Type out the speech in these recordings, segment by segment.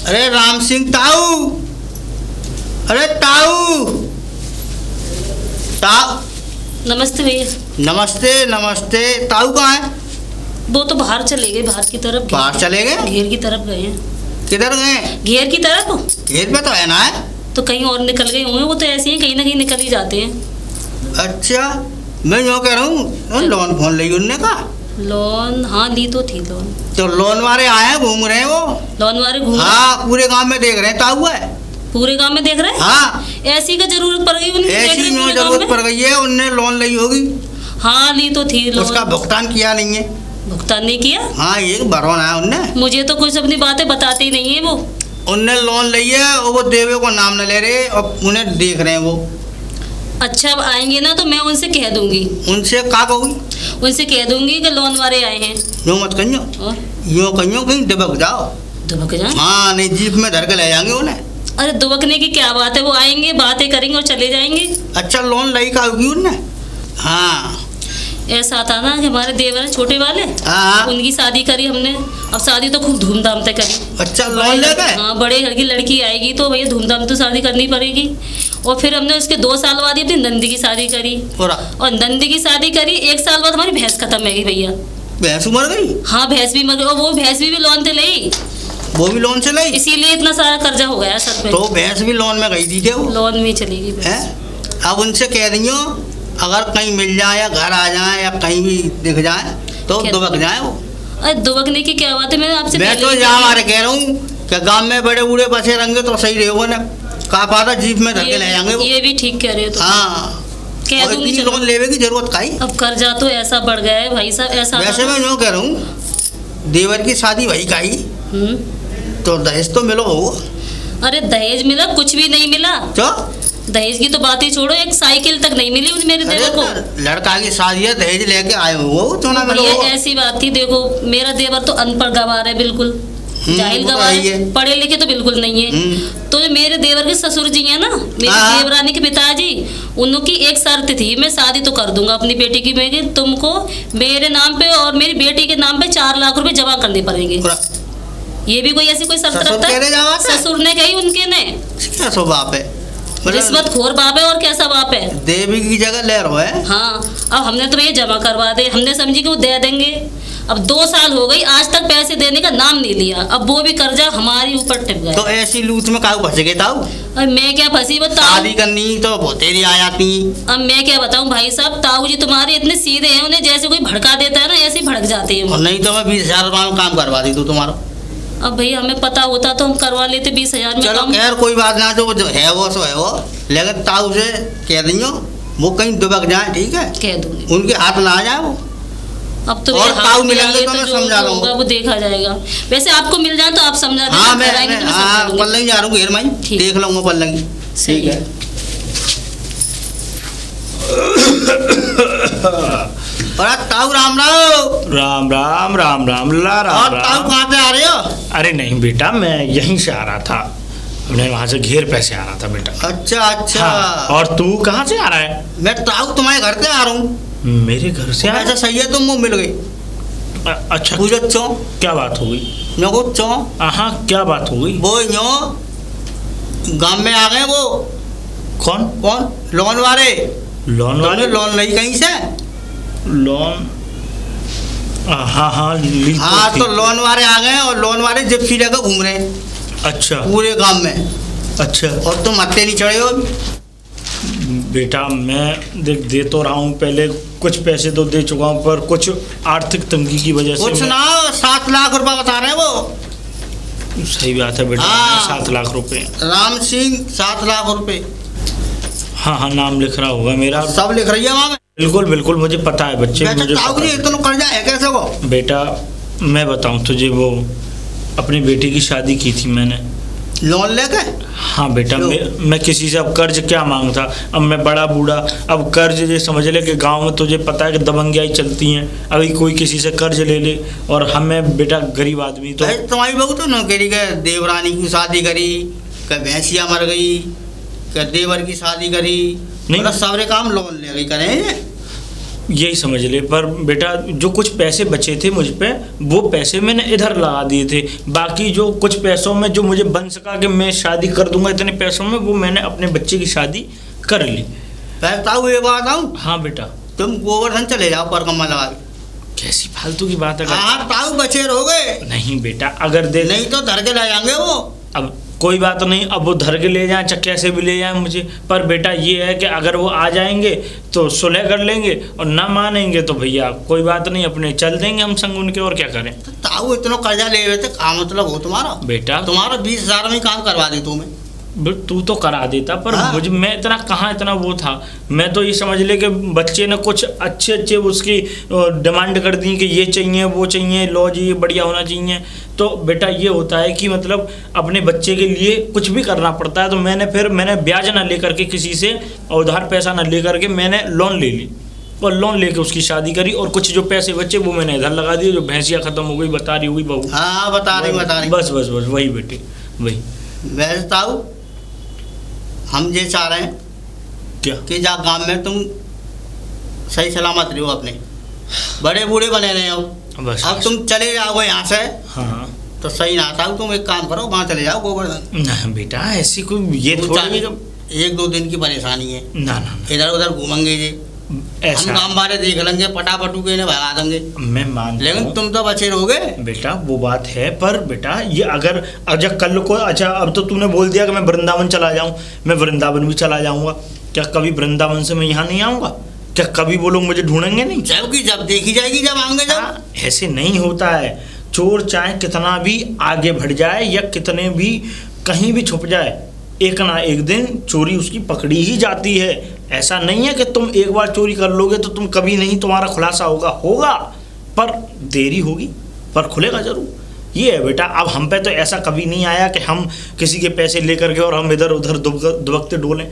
अरे राम सिंह ताऊ, अरे ताऊ ताऊ। नमस्ते भैया। नमस्ते नमस्ते। ताऊ कहाँ है? वो तो बाहर चले गए, बाहर की तरफ। बाहर चले गए? घेर की तरफ गए हैं। किधर गए? घेर की तरफ। घेर पे तो है ना है? तो कहीं और निकल गए होंगे, वो तो ऐसे ही कहीं ना कहीं निकल ही जाते हैं। अच्छा, मैं यूँ कह रहा हूँ लोन फोन ली उनने का। लोन? हाँ ली तो थी लोन। तो लोन वाले आए हैं, घूम रहे हैं वो। लोन वाले घूम? हाँ, पूरे गांव में देख रहे हैं ताऊ है। पूरे गांव में देख रहे हैं? हाँ। ऐसी का जरूरत पड़ गई उनकी? ऐसी में जरूरत पड़ गई है, उनने लोन ली होगी। हाँ ली तो थी लोन। उसका भुगतान किया नहीं है। भुगतान नहीं किया? हाँ, ये भरवाना है उनने। मुझे तो कुछ अपनी बातें बताते ही नहीं है वो। उनने लोन ली है और वो देवे को नाम न ले रहे और उन्हें देख रहे हैं वो। अच्छा, अब आएंगे ना तो मैं उनसे कह दूंगी। उनसे का कहूँ? उनसे कह दूंगी कि लोन वाले आए हैं। यूँ मत कहियो, और यूँ कहियो कहीं दबक जाओ। दुबक जाए? हाँ, नहीं जीप में धर के ले जाएंगे उन्हें। अरे दुबकने की क्या बात है, वो आएंगे, बातें करेंगे और चले जाएंगे। अच्छा, लोन ली का होगी उनने? हाँ। ऐसा था ना कि हमारे देवर हैं छोटे वाले, हाँ। उनकी शादी करी हमने। अब शादी तो खूब धूमधाम से करी। अच्छा, लोन ले गए? हाँ, बड़े घर की लड़की आएगी तो भैया धूमधाम तो शादी करनी पड़ेगी। और फिर हमने उसके 2 साल बाद ही अपनी नंदी की शादी करी। और नंदी की शादी करी 1 साल बाद हमारी भैंस खत्म हो गई भैया। भैंस मर गई? हाँ, भैंस भी मर गई। और वो भैंस भी लोन से ली। वो भी लोन से ली? इसीलिए इतना सारा कर्जा हो गया सर पे। तो भैंस भी लोन में गई थी क्या वो? लोन में चलेगी है। अब उनसे कह दियो अगर कहीं मिल जाए या घर आ जाए या कहीं भी दिख जाए तो दुबक जाए वो। अरे दुबकने की क्या बात है, मैं आपसे मैं तो यहाँ हमारे कह रहा हूँ कि गांव में बड़े बूढ़े बसे रहेंगे तो सही रहोगे ना। का पाता जीप में धर के ले जाएंगे वो। ये भी ठीक कह रहे हो। हाँ, कह दूंगी। लोन लेने की जरूरत का ही। अब कर्जा तो ऐसा बढ़ गया है भाई साहब, ऐसा। वैसे मैं यूँ कह रहा हूँ देवर की शादी वही का ही तो दहेज तो मिलो हो। अरे दहेज मिला? कुछ भी नहीं मिला। क्यों? दहेज की तो बात ही छोड़ो, एक साइकिल तक नहीं मिली मेरे देवर को। लड़का की शादी है, दहेज लेके आए हो तो ना मिलो। ऐसी बात थी, देखो मेरा देवर तो अनपढ़ गवार है, बिल्कुल जाहिल गवार है, पढ़े लिखे तो बिल्कुल नहीं है। तो मेरे देवर के ससुर जी है ना, मेरी देवरानी के पिताजी, उनकी एक शर्त थी, मैं शादी तो कर दूंगा अपनी बेटी की, मैं तुमको मेरे नाम पे और मेरी बेटी के नाम पे 4 लाख रुपए जमा करने पड़ेंगे। ये भी कोई ऐसी कोई शर्त रखता है? ससुर ने कही, उनके ने। कैसा बाप है? रिश्वत खोर बाप है और कैसा बाप है? देवी की जगह ले रहा है। हाँ, अब हमने तो ये जमा करवा दे, हमने समझी कि वो दे देंगे। अब 2 साल हो गई, आज तक पैसे देने का नाम नहीं लिया। अब वो भी कर्जा हमारे ऊपर टिप गया। तो ऐसी लूट में काऊ फंस गए ताऊ? अब मैं क्या फंसी बताऊं? शादी करनी तो तेरी आ जाती। अब मैं क्या बताऊं भाई साहब, ताऊ जी तुम्हारे इतने सीधे हैं, उन्हें जैसे कोई भड़का देता है ना, ऐसे ही भड़क जाते हैं। नहीं तो मैं 20,000 में काम करवा दी तू तुम्हारा। अब भैया हमें पता होता तो हम करवा लेते 20,000 में। चलो खैर कोई बात ना, जो है वो सो है वो। लेकिन ताऊ से कह दियो वो कहीं दुबक जाए, ठीक है? कह दूंगी, उनके हाथ ना आ जाए वो। अब तो और ताऊ मिलेंगे तो मैं समझा दूंगा, वो देखा जाएगा। वैसे आपको मिल जाए तो आप समझा देना। हाँ, मैं पल्लंगी जा रहा हूँ घेर में, देख लूंगा पल्लंगी। ठीक है। और ताऊ राम राम। राम राम राम राम ला राम। और ताऊ कहाँ से आ रहे हो? अरे नहीं बेटा, मैं यहीं से आ रहा था, मैं वहाँ से घेर पे से आ रहा था बेटा। अच्छा अच्छा। हाँ, और तू कहाँ से आ रहा है? मैं ताऊ तुम्हारे घर से आ रहा हूँ। मेरे घर से? ऐसा सही है, तुम वो मिल गई। अच्छा, पूछो चो क्या बात हो गई? मैं को चो हाँ, क्या बात हो गई? वो यो गांव में आ गए वो। कौन? लोन वाले। लोन वाले? लोन नहीं कहीं से? लोन? हाँ हाँ ली हाँ, तो लोन वाले आ गए और लोन वाले जिप्सी लेकर घूम रहे हैं। अच्छा, पूरे गांव में। अच्छा। और तुम हत्ते नहीं चढ़े हो? बेटा मैं देख दे तो रहा हूँ, पहले कुछ पैसे तो दे चुका हूँ, पर कुछ आर्थिक तंगी की वजह से कुछ ना 7 लाख रुपए बता रहे हैं वो। सही बात है बेटा। हाँ, 7 लाख रुपए। राम सिंह 7 लाख रुपए। हाँ हाँ, नाम लिख रहा होगा मेरा। सब लिख रही है वहाँ में। बिल्कुल बिल्कुल, मुझे पता है बच्चे, मुझे ताऊ जी इतना कर्जा है कैसे को? बेटा मैं बताऊं तुझे, वो अपनी बेटी की शादी की थी मैंने लोन लेके। हाँ बेटा, मैं किसी से अब कर्ज क्या मांगता? अब मैं बड़ा बूढ़ा, अब कर्ज ये समझ ले कि गांव में तुझे पता है कि दबंगियाई चलती हैं, अभी कोई किसी से कर्ज ले ले, और हमें बेटा गरीब आदमी। तो तुम्हारी बहू तो नौकरी के देवरानी की शादी करी, क्या भैंसिया मर गई, क्या देवर की शादी करी, नहीं मतलब सारे काम लोन ले गई करें। यही समझ ले। पर बेटा जो कुछ पैसे बचे थे मुझ पे, वो पैसे मैंने इधर लगा दिए थे। बाकी जो कुछ पैसों में जो मुझे बन सका कि मैं शादी कर दूंगा इतने पैसों में, वो मैंने अपने बच्चे की शादी कर ली। ताऊ ये बात आऊँ, हाँ बेटा। तुम गोवर्धन चले जाओ परकम्मा लगा के। कैसी फालतू की बात है। हाँ ताऊ बचे रहोगे। नहीं बेटा, अगर दे नहीं तो धर के ले जाएंगे वो। अब कोई बात नहीं, अब वो धर के ले जाएं चाहे कैसे भी ले जाएं मुझे, पर बेटा ये है कि अगर वो आ जाएंगे तो सुलह कर लेंगे, और ना मानेंगे तो भैया कोई बात नहीं, अपने चल देंगे हम संग उनके, और क्या करें। तो ताऊ इतना कर्जा ले हुए थे, क्या मतलब हो तुम्हारा? बेटा तुम्हारा 20,000 में काम करवा दी तुम्हें। तू तो करा देता, पर हाँ। मुझे मैं इतना कहाँ इतना वो था। मैं तो ये समझ ले कि बच्चे ने कुछ अच्छे उसकी डिमांड कर दी कि ये चाहिए वो चाहिए, लो जी ये बढ़िया होना चाहिए। तो बेटा ये होता है कि मतलब अपने बच्चे के लिए कुछ भी करना पड़ता है। तो मैंने ब्याज ना लेकर के किसी से, और उधार पैसा ना लेकर के मैंने लोन ले ली, और लोन लेके उसकी शादी करी, और कुछ जो पैसे बचे वो मैंने इधर लगा दिए। जो भैंसिया खत्म हो गई, बता रही हुई बहू। हाँ बता रही। बस वही बेटे वही। वैसे ताऊ हम ये चाह रहे हैं क्या कि जा गांव में तुम सही सलामत रहो, अपने बड़े बूढ़े बने रहे हो। बस अब तुम चले जाओगे यहाँ से हाँ तो सही ना था। तुम एक काम करो, वहाँ चले जाओ गोवर्धन। ना बेटा ऐसी कोई ये थोड़ी 1-2 दिन की परेशानी है। ना इधर उधर घूमेंगे जी, ऐसा हम काम बारे देख लेंगे, पटापटू के इन्हें भगा देंगे। मैं मानता लेकिन हूँ तुम तो बचे रहोगे। बेटा, वो बात है, पर बेटा ये अगर अच्छा कल को, अच्छा अब तो तूने बोल दिया कि मैं वृंदावन चला जाऊँ, मैं वृंदावन भी चला जाऊँगा। क्या कभी वृंदावन से मैं यहाँ नहीं आऊँगा? क्या कभी वो लोग मुझे ढूंढेंगे नहीं? जबकि जब देखी जाएगी, जब आएंगे जब। ऐसे नहीं होता है। चोर चाहे कितना भी आगे बढ़ जाए या कितने भी कहीं भी छुप जाए, एक ना एक दिन चोरी उसकी पकड़ी ही जाती है। ऐसा नहीं है कि तुम एक बार चोरी कर लोगे तो तुम कभी नहीं, तुम्हारा खुलासा होगा, पर देरी होगी, पर खुलेगा जरूर। ये है बेटा। अब हम पे तो ऐसा कभी नहीं आया कि हम किसी के पैसे लेकर के और हम इधर उधर दुबकते डोलें।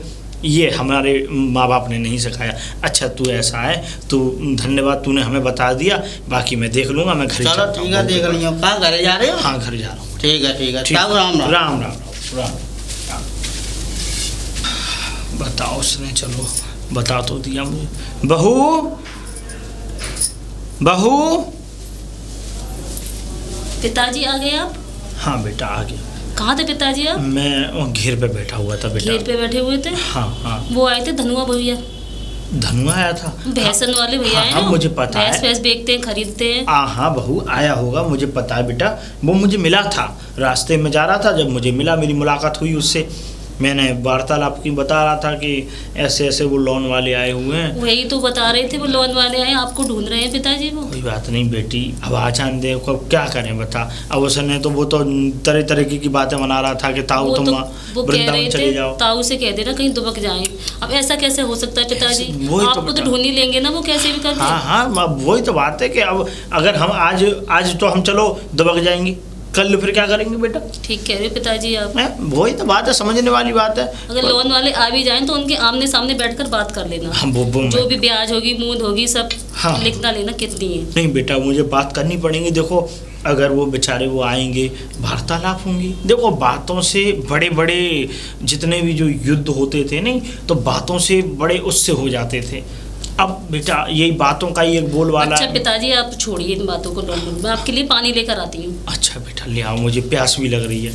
ये हमारे माँ बाप ने नहीं सिखाया। अच्छा तू ऐसा है, तू धन्यवाद, तूने हमें बता दिया। बाकी मैं देख लूँगा, मैं घर चलो ठीक है, देख लियो। कहाँ घर जा रहे हो? हाँ घर जा रहा हूँ। ठीक है। राम राम। बताओ उसने, चलो बता तो दिया मुझे। बहू पिताजी आ गए आप? हाँ बेटा आ गया। कहाँ थे पिताजी आप? मैं घेर पे बैठा हुआ था बेटा। घेर पे बैठे हुए थे? हाँ। वो आए थे धनुआ भैया। धनुआ आया था? भैंसन वाले भैया हाँ, मुझे पता है। भैंस बेचते हैं, खरीदते हैं। हाँ बहू आया होगा, मुझे पता है बेटा। वो मुझे मिला था, रास्ते में जा रहा था, जब मुझे मिला, मेरी मुलाकात हुई उससे। मैंने वार्तालाप की बता रहा था कि ऐसे ऐसे वो लोन वाले आए हुए हैं। वही तो बता रहे थे, वो लोन वाले आए, आपको ढूंढ रहे हैं पिताजी। वो कोई बात नहीं बेटी, अब आचान दे को क्या करें बता। अब उसने तो वो तो तरह तरह की बातें बना रहा था कि ताऊ तुम वृंदावन चले जाओ। ताऊ से कह देना कहीं दुबक जाए। अब ऐसा कैसे हो सकता है पिताजी? आपको तो ढूंढ ही लेंगे ना वो, कैसे भी करके। हाँ वही तो बात है कि अब अगर हम आज तो हम चलो दुबक जाएंगे, कल फिर क्या करेंगे बेटा? ठीक कह रहे हो पिताजी आप। वही तो बात है, समझने वाली बात है। अगर लोन वाले आ भी जाएं तो उनके आमने सामने बैठकर बात कर लेना। जो भी ब्याज होगी, मूद होगी, सब लिखना लेना कितनी है। नहीं बेटा, मुझे बात करनी पड़ेगी। देखो अगर वो बेचारे वो आएंगे, वार्तालाप होंगी। देखो बातों से बड़े जितने भी जो युद्ध होते थे नहीं, तो बातों से बड़े उससे हो जाते थे। अब बेटा यही बातों का ही एक बोल वाला। अच्छा पिताजी आप छोड़िए इन बातों को, मैं आपके लिए पानी लेकर आती हूँ। अच्छा बेटा ले आओ, मुझे प्यास भी लग रही है।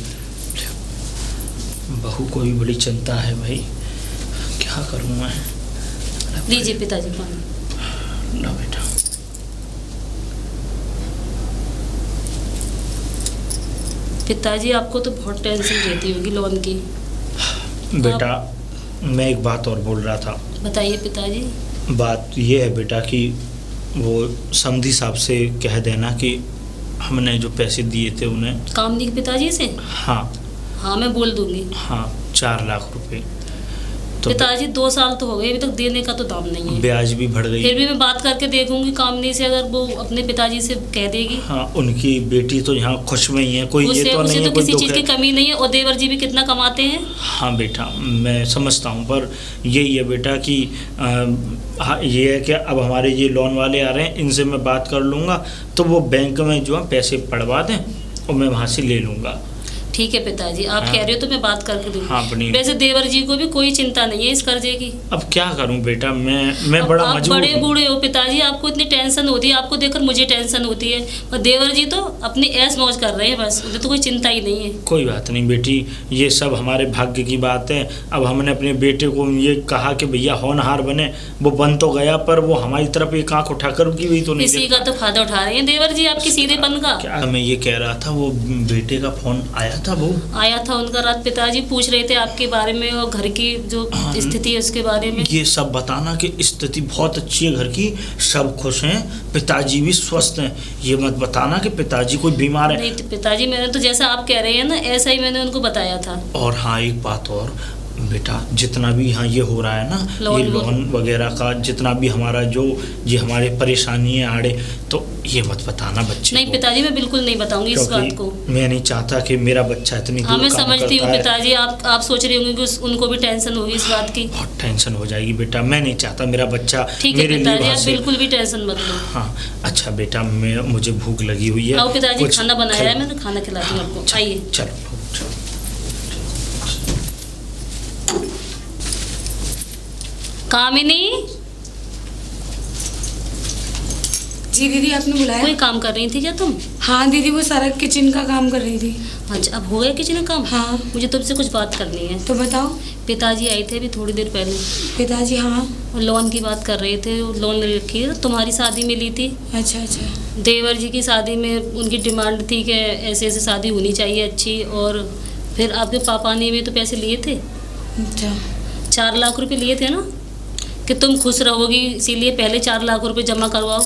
बहू को भी बड़ी चिंता है भाई, क्या करूँ मैं। लीजिए पिताजी पानी। लो बेटा। पिताजी आपको तो बहुत टेंशन रहती होगी लोन की। बेटा मैं एक बात और बोल रहा था। बताइए पिताजी। बात ये है बेटा कि वो समधी साहब से कह देना कि हमने जो पैसे दिए थे उन्हें। कामनी के पिताजी से? हाँ मैं बोल दूंगी। हाँ 4 लाख रुपए। तो पिताजी 2 साल तो हो गए, अभी तक देने का तो दाम नहीं है। ब्याज भी बढ़ गई। फिर भी मैं बात करके देखूंगी कामनी से, अगर वो अपने पिताजी से कह देगी। हाँ उनकी बेटी तो यहाँ खुश में ही है, कोई ये तो नहीं है, तो किसी चीज़ की कमी नहीं है। और देवर जी भी कितना कमाते हैं। हाँ बेटा मैं समझता हूँ, पर यही है बेटा कि ये है कि अब हमारे ये लोन वाले आ रहे हैं, इनसे मैं बात कर लूँगा तो वो बैंक में जो है पैसे पड़वा दें और मैं वहाँ से ले लूँगा। ठीक है पिताजी, आप हाँ। कह रहे हो तो मैं बात करके दूंगी। हाँ, अपनी वैसे देवर जी को भी कोई चिंता नहीं है इस कर्जे की। अब क्या करूं बेटा, मैं बड़ा आप मजबूर बड़े हूं। बूढ़े हो पिताजी, आपको इतनी टेंशन होती है, आपको देखकर मुझे टेंशन होती है, और देवर जी तो अपनी ऐश मौज कर रहे हैं, बस उन्हें तो कोई चिंता ही नहीं है। कोई बात नहीं बेटी, ये सब हमारे भाग्य की बात है। अब हमने अपने बेटे को ये कहा कि भैया होनहार बने, वो बन तो गया, पर वो हमारी तरफ एक आंख उठाकर की हुई तो नहीं इसी देखता। का तो फायदा उठा रहे हैं देवर जी आपकी सीधेपन का। क्या मैं ये कह रहा था, वो बेटे का फोन आया था, वो आया था उनका रात, पिताजी पूछ रहे थे आपके बारे में और घर की जो स्थिति है उसके बारे में। ये सब बताना कि स्थिति बहुत अच्छी है घर की, सब खुश हैं, पिताजी भी स्वस्थ हैं। ये मत बताना कि पिताजी कोई बीमार है। नहीं तो पिताजी, मैंने तो जैसा आप कह रहे हैं ना ऐसा ही मैंने उनको बताया था। और हाँ, एक बात और बेटा, जितना भी यहाँ ये हो रहा है ना, ये लोन वगैरह का जितना भी हमारा जो ये हमारे परेशानी है आड़े, तो ये मत बताना बच्चे नहीं को। पिताजी, मैं बिल्कुल नहीं बताऊंगी इस बात को। मैं नहीं चाहता कि मेरा बच्चा इतनी हाँ, दूर मैं काम समझती हूँ करता है। पिताजी, आप सोच रहे होंगे कि उनको भी टेंशन होगी इस बात की। बहुत टेंशन हो जाएगी बेटा, मैं नहीं चाहता मेरा बच्चा ठीक है मेरे लिए पिताजी, वहाँ आप से। बिल्कुल भी टेंशन मत लो। हाँ अच्छा बेटा, मुझे भूख लगी हुई है। आओ पिताजी, कुछ खाना बनाया है खिला- मैंने, खाना खिलाती हूँ आपको, आइए। चलो। कामिनी, जी दीदी, आपने बुलाया? कोई काम कर रही थी क्या तुम? हाँ दीदी, वो सारा किचन का काम कर रही थी। अच्छा, अब हो गया किचन का काम? हाँ। मुझे तुमसे कुछ बात करनी है। तो बताओ। पिताजी आए थे अभी थोड़ी देर पहले, पिताजी? हाँ। और लोन की बात कर रहे थे, लोन ले रखी है, तुम्हारी शादी में ली थी। अच्छा अच्छा। देवर जी की शादी में उनकी डिमांड थी कि ऐसे ऐसे शादी होनी चाहिए अच्छी, और फिर आपके पापा ने भी तो पैसे लिए थे, अच्छा। 4 लाख रुपए लिए थे ना, कि तुम खुश रहोगी इसीलिए पहले 4 लाख रुपए जमा करवाओ,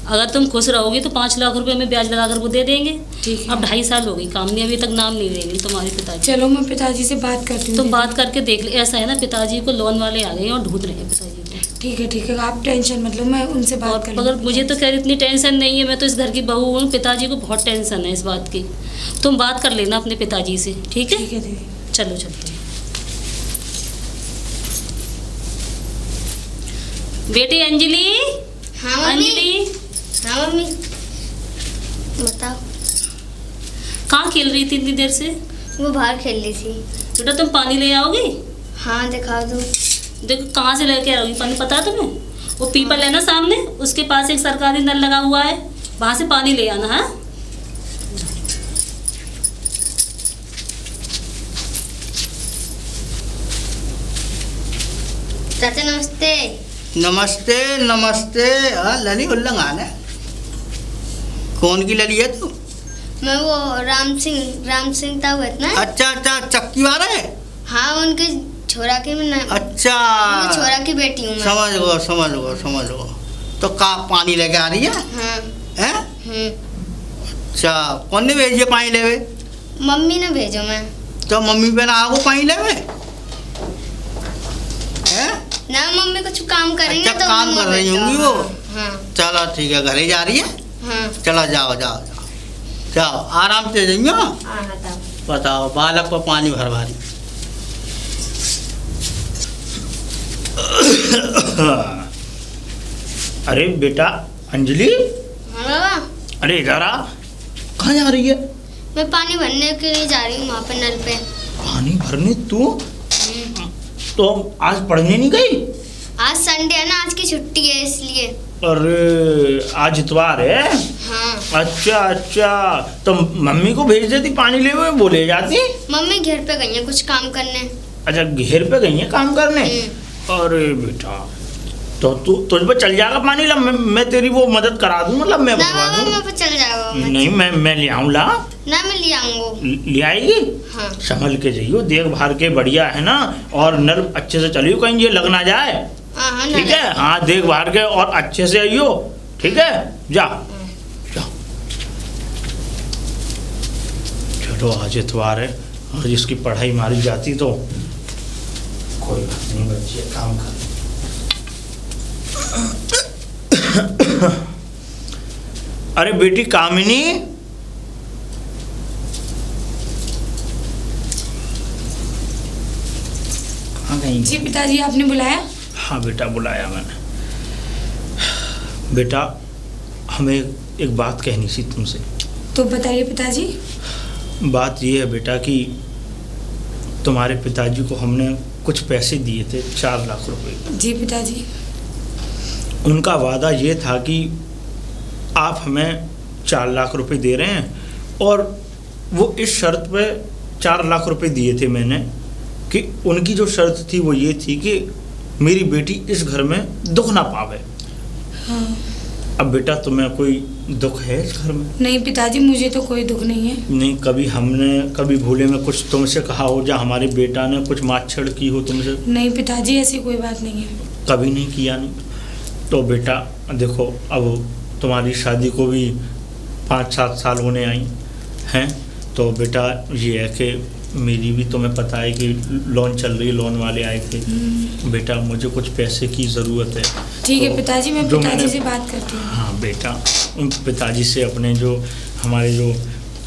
अगर तुम खुश रहोगी तो 5 लाख रुपए में ब्याज लगाकर वो दे देंगे। ठीक है। अब 2.5 साल हो गई, कामनी अभी तक नाम नहीं लेंगे तुम्हारे पिताजी। चलो मैं पिताजी से बात करती हूँ। तुम बात करके देख ले, ऐसा है ना पिताजी को लोन वाले आ गए हैं और ढूंढ रहे हैं पिताजी को। ठीक है, आप टेंशन मत लो, मैं उनसे बात कर और अगर मुझे तो खैर इतनी टेंशन नहीं है, मैं तो इस घर की बहू हूँ, पिताजी को बहुत टेंशन है इस बात की। तुम बात कर लेना अपने पिताजी से, ठीक है? ठीक है दीदी। चलो चलते हैं। बेटी अंजलि। हाँ मम्मी। अंजलि, हाँ मम्मी, बताओ। कहाँ खेल रही थी इतनी देर से? वो बाहर खेल रही थी। बेटा तुम पानी ले आओगी? हाँ दिखा दो। देखो कहाँ से लेके आओगी पानी, पता है तुम्हें? वो पीपल है ना सामने, उसके पास एक सरकारी नल लगा हुआ है, वहाँ से पानी ले आना है। चाचा नमस्ते। नमस्ते नमस्ते। हाँ लली उल्लंग आने। कौन की लली है तू? मैं वो राम सिंह था ना। अच्छा अच्छा, चक्की वाला है। हाँ, उनके छोरा की मैं अच्छा, उनके छोरा की बेटी हूँ मैं। समझ गो। तो का पानी लेके आ रही है? हाँ। हैं? अच्छा, कौन ने भेजिए पानी लेवे? मम्मी ने भेजो मैं। तो मम्मी पे ना आगो पानी लेवे? हैं? ना मम्मी कुछ काम करेंगे अच्छा, तो काम मम्मी कर रही भेजो। होंगी वो। हाँ चलो ठीक है, घरे जा रही है? हाँ चलो जाओ आराम से जाइयो। हाँ। बताओ, बालक पर पानी भरवारी। अरे बेटा अंजलि, हाँ बाबा, अरे इधर आ। कहाँ जा रही है? मैं पानी भरने के लिए जा रही हूँ वहाँ पे नल पे। पानी भरने? तू तो आज पढ़ने नहीं गई? आज संडे है ना, आज की छुट्टी है इसलिए। अरे आज इतवार है। हाँ। अच्छा, तो मम्मी को भेज देती पानी ले, वो बोले जाती। मम्मी घर पे गई है कुछ काम करने। अच्छा, घेर पे गई है काम करने। अरे बेटा, तो तू तुझ पर चल जाएगा पानी ला, मैं तेरी वो मदद करा दूँ, मतलब मैं ना भरवा बाबा, दूँ। मैं पे चल जाएगा। नहीं, मैं ले आऊँ ला। ना मैं ले आऊंगा। ले आएगी? हाँ। संभल के जाइयो, देख भार के बढ़िया है ना, और नल अच्छे से चलियो, कहीं ये लग ना जाए। हाँ ठीक है? हाँ, देख भार के और अच्छे से आइयो, ठीक है? जा। चलो, आज इतवार है, और जिसकी पढ़ाई मारी जाती तो कोई बात नहीं, बच्चे काम कर। अरे बेटी कामिनी, कहाँ गई? जी पिताजी, आपने बुलाया? हाँ बेटा, बुलाया मैंने। बेटा, हमें एक बात कहनी थी तुमसे। तो बताइए पिताजी। बात ये है बेटा कि तुम्हारे पिताजी को हमने कुछ पैसे दिए थे 4 लाख रुपए। जी पिताजी। उनका वादा ये था कि आप हमें 4 लाख रुपए दे रहे हैं, और वो इस शर्त पे 4 लाख रुपए दिए थे मैंने कि उनकी जो शर्त थी वो ये थी कि मेरी बेटी इस घर में दुख ना पावे। हाँ। अब बेटा तुम्हें कोई दुख है इस घर में? नहीं पिताजी, मुझे तो कोई दुख नहीं है। नहीं, कभी हमने कभी भूले में कुछ तुमसे कहा हो, या हमारे बेटा ने कुछ माछेड़ की हो तुमसे? नहीं पिताजी, ऐसी कोई बात नहीं है। कभी नहीं किया? नहीं। तो बेटा देखो, अब तुम्हारी शादी को भी 5-7 साल होने आई हैं, तो बेटा ये है कि मेरी भी तुम्हें पता है कि लोन चल रही है, लोन वाले आए थे। बेटा मुझे कुछ पैसे की ज़रूरत है। ठीक है तो पिताजी, मैं पिताजी से बात करती हूँ। हाँ बेटा, उन पिताजी से अपने जो हमारे जो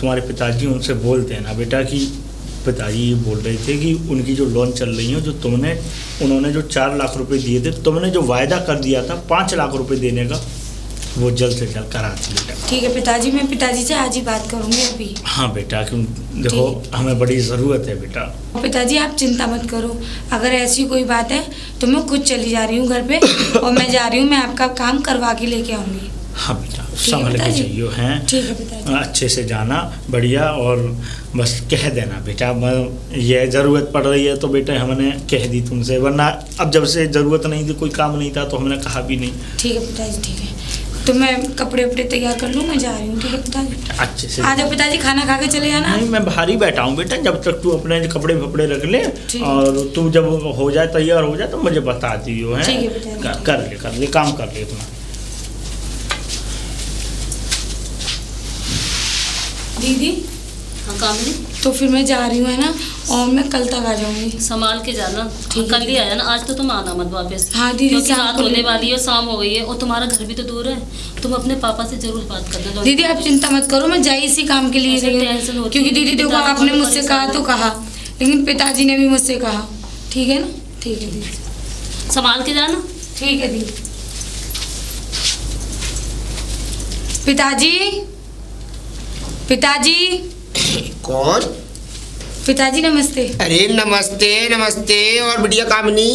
तुम्हारे पिताजी उनसे बोल देना बेटा कि पिताजी ये बोल रहे थे कि उनकी जो लोन चल रही है, जो उन्होंने जो 4 लाख रुपए दिए थे, तुमने जो वायदा कर दिया था 5 लाख रुपए देने का, वो जल्द से जल्द करा दी बेटा। ठीक है पिताजी, मैं पिताजी से आज ही बात करूँगी अभी। हाँ बेटा, क्यों देखो हमें बड़ी ज़रूरत है बेटा। पिताजी आप चिंता मत करो, अगर ऐसी कोई बात है तो मैं खुद चली जा रही हूँ घर पे, और मैं जा रही हूँ, मैं आपका काम करवा के लेके आऊँगी। हाँ बेटा, संभल के जाइयो हैं। ठीक है पिताजी। अच्छे से जाना, बढ़िया, और बस कह देना बेटा मैं ये ज़रूरत पड़ रही है तो बेटा हमने कह दी तुमसे, वरना अब जब से ज़रूरत नहीं थी, कोई काम नहीं था, तो हमने कहा भी नहीं। ठीक है पिताजी, ठीक है, तो मैं कपड़े वपड़े तैयार कर लूँ, मैं जा रही हूँ। ठीक है पिताजी, अच्छे से आ जाओ पिताजी, खाना खा के चले जाना। नहीं, मैं बाहर ही बैठा हूँ बेटा, जब तक तू अपने कपड़े वपड़े रख ले, ठीक। और तू जब हो जाए, तैयार हो जाए, तो मुझे बता दियो है। ठीक है पिताजी। कर ले काम कर ले अपना। दीदी हाँ कामनी, तो फिर मैं जा रही हूँ, है ना, और मैं कल तक आ जाऊंगी। संभाल के जाना। ठीक है। कल ही आ जाना, आज तो तुम आना मत वापस। हाँ दीदी, क्योंकि शाम रात को होने वाली है, शाम हो गई है, और तुम्हारा घर भी तो दूर है। तुम अपने पापा से जरूर बात करना। दीदी आप चिंता मत करो, मैं जा इसी काम के लिए ऐसे रही टेंशन हूँ, होती क्योंकि है। दीदी देखो पिताजी आपने को मुझसे परेशान कहा तो है। कहा, लेकिन पिताजी ने भी मुझसे कहा। ठीक है ना? ठीक है दीदी। संभाल के जाना। ठीक है दीदी। पिताजी, पिताजी, कौन? पिताजी नमस्ते। अरे नमस्ते नमस्ते, और बढ़िया कामनी?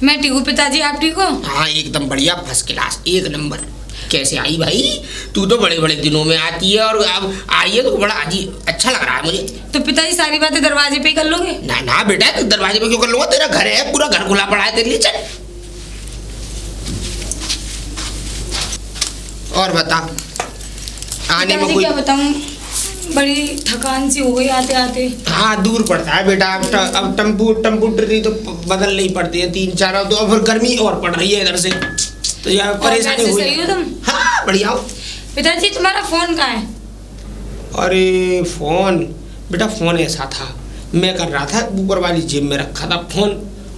मैं ठीक हूँ पिताजी, आप ठीक हो? हाँ एकदम बढ़िया, फर्स्ट क्लास, एक नंबर। कैसे आई भाई? तू तो बड़े बड़े दिनों में आती है, और अब आई है तो बड़ा अजीब अच्छा लग रहा है मुझे। तो पिताजी सारी बातें दरवाजे पे ही कर लोगे? ना ना बेटा, तू दरवाजे पे क्यों कर लूंगा, तेरा घर है, पूरा घर खुला पड़ा है तेरे लिए। चल और बता, आने में पिताजी कोई? क्या बताऊँ, बड़ी थकान सी हो गई आते आते। हाँ दूर पड़ता है बेटा, अब टम्पू ट्री तो बदलनी ही पड़ती है 3-4, तो अब फिर गर्मी और पड़ रही है इधर से, तो यार परेशानी वैसे हुई। सही हो तुम? हाँ बढ़िया हो। पिताजी तुम्हारा फोन कहाँ है? अरे फोन बेटा, फोन ऐसा था, मैं कर रहा था ऊपर वाली जेब में रखा था फोन,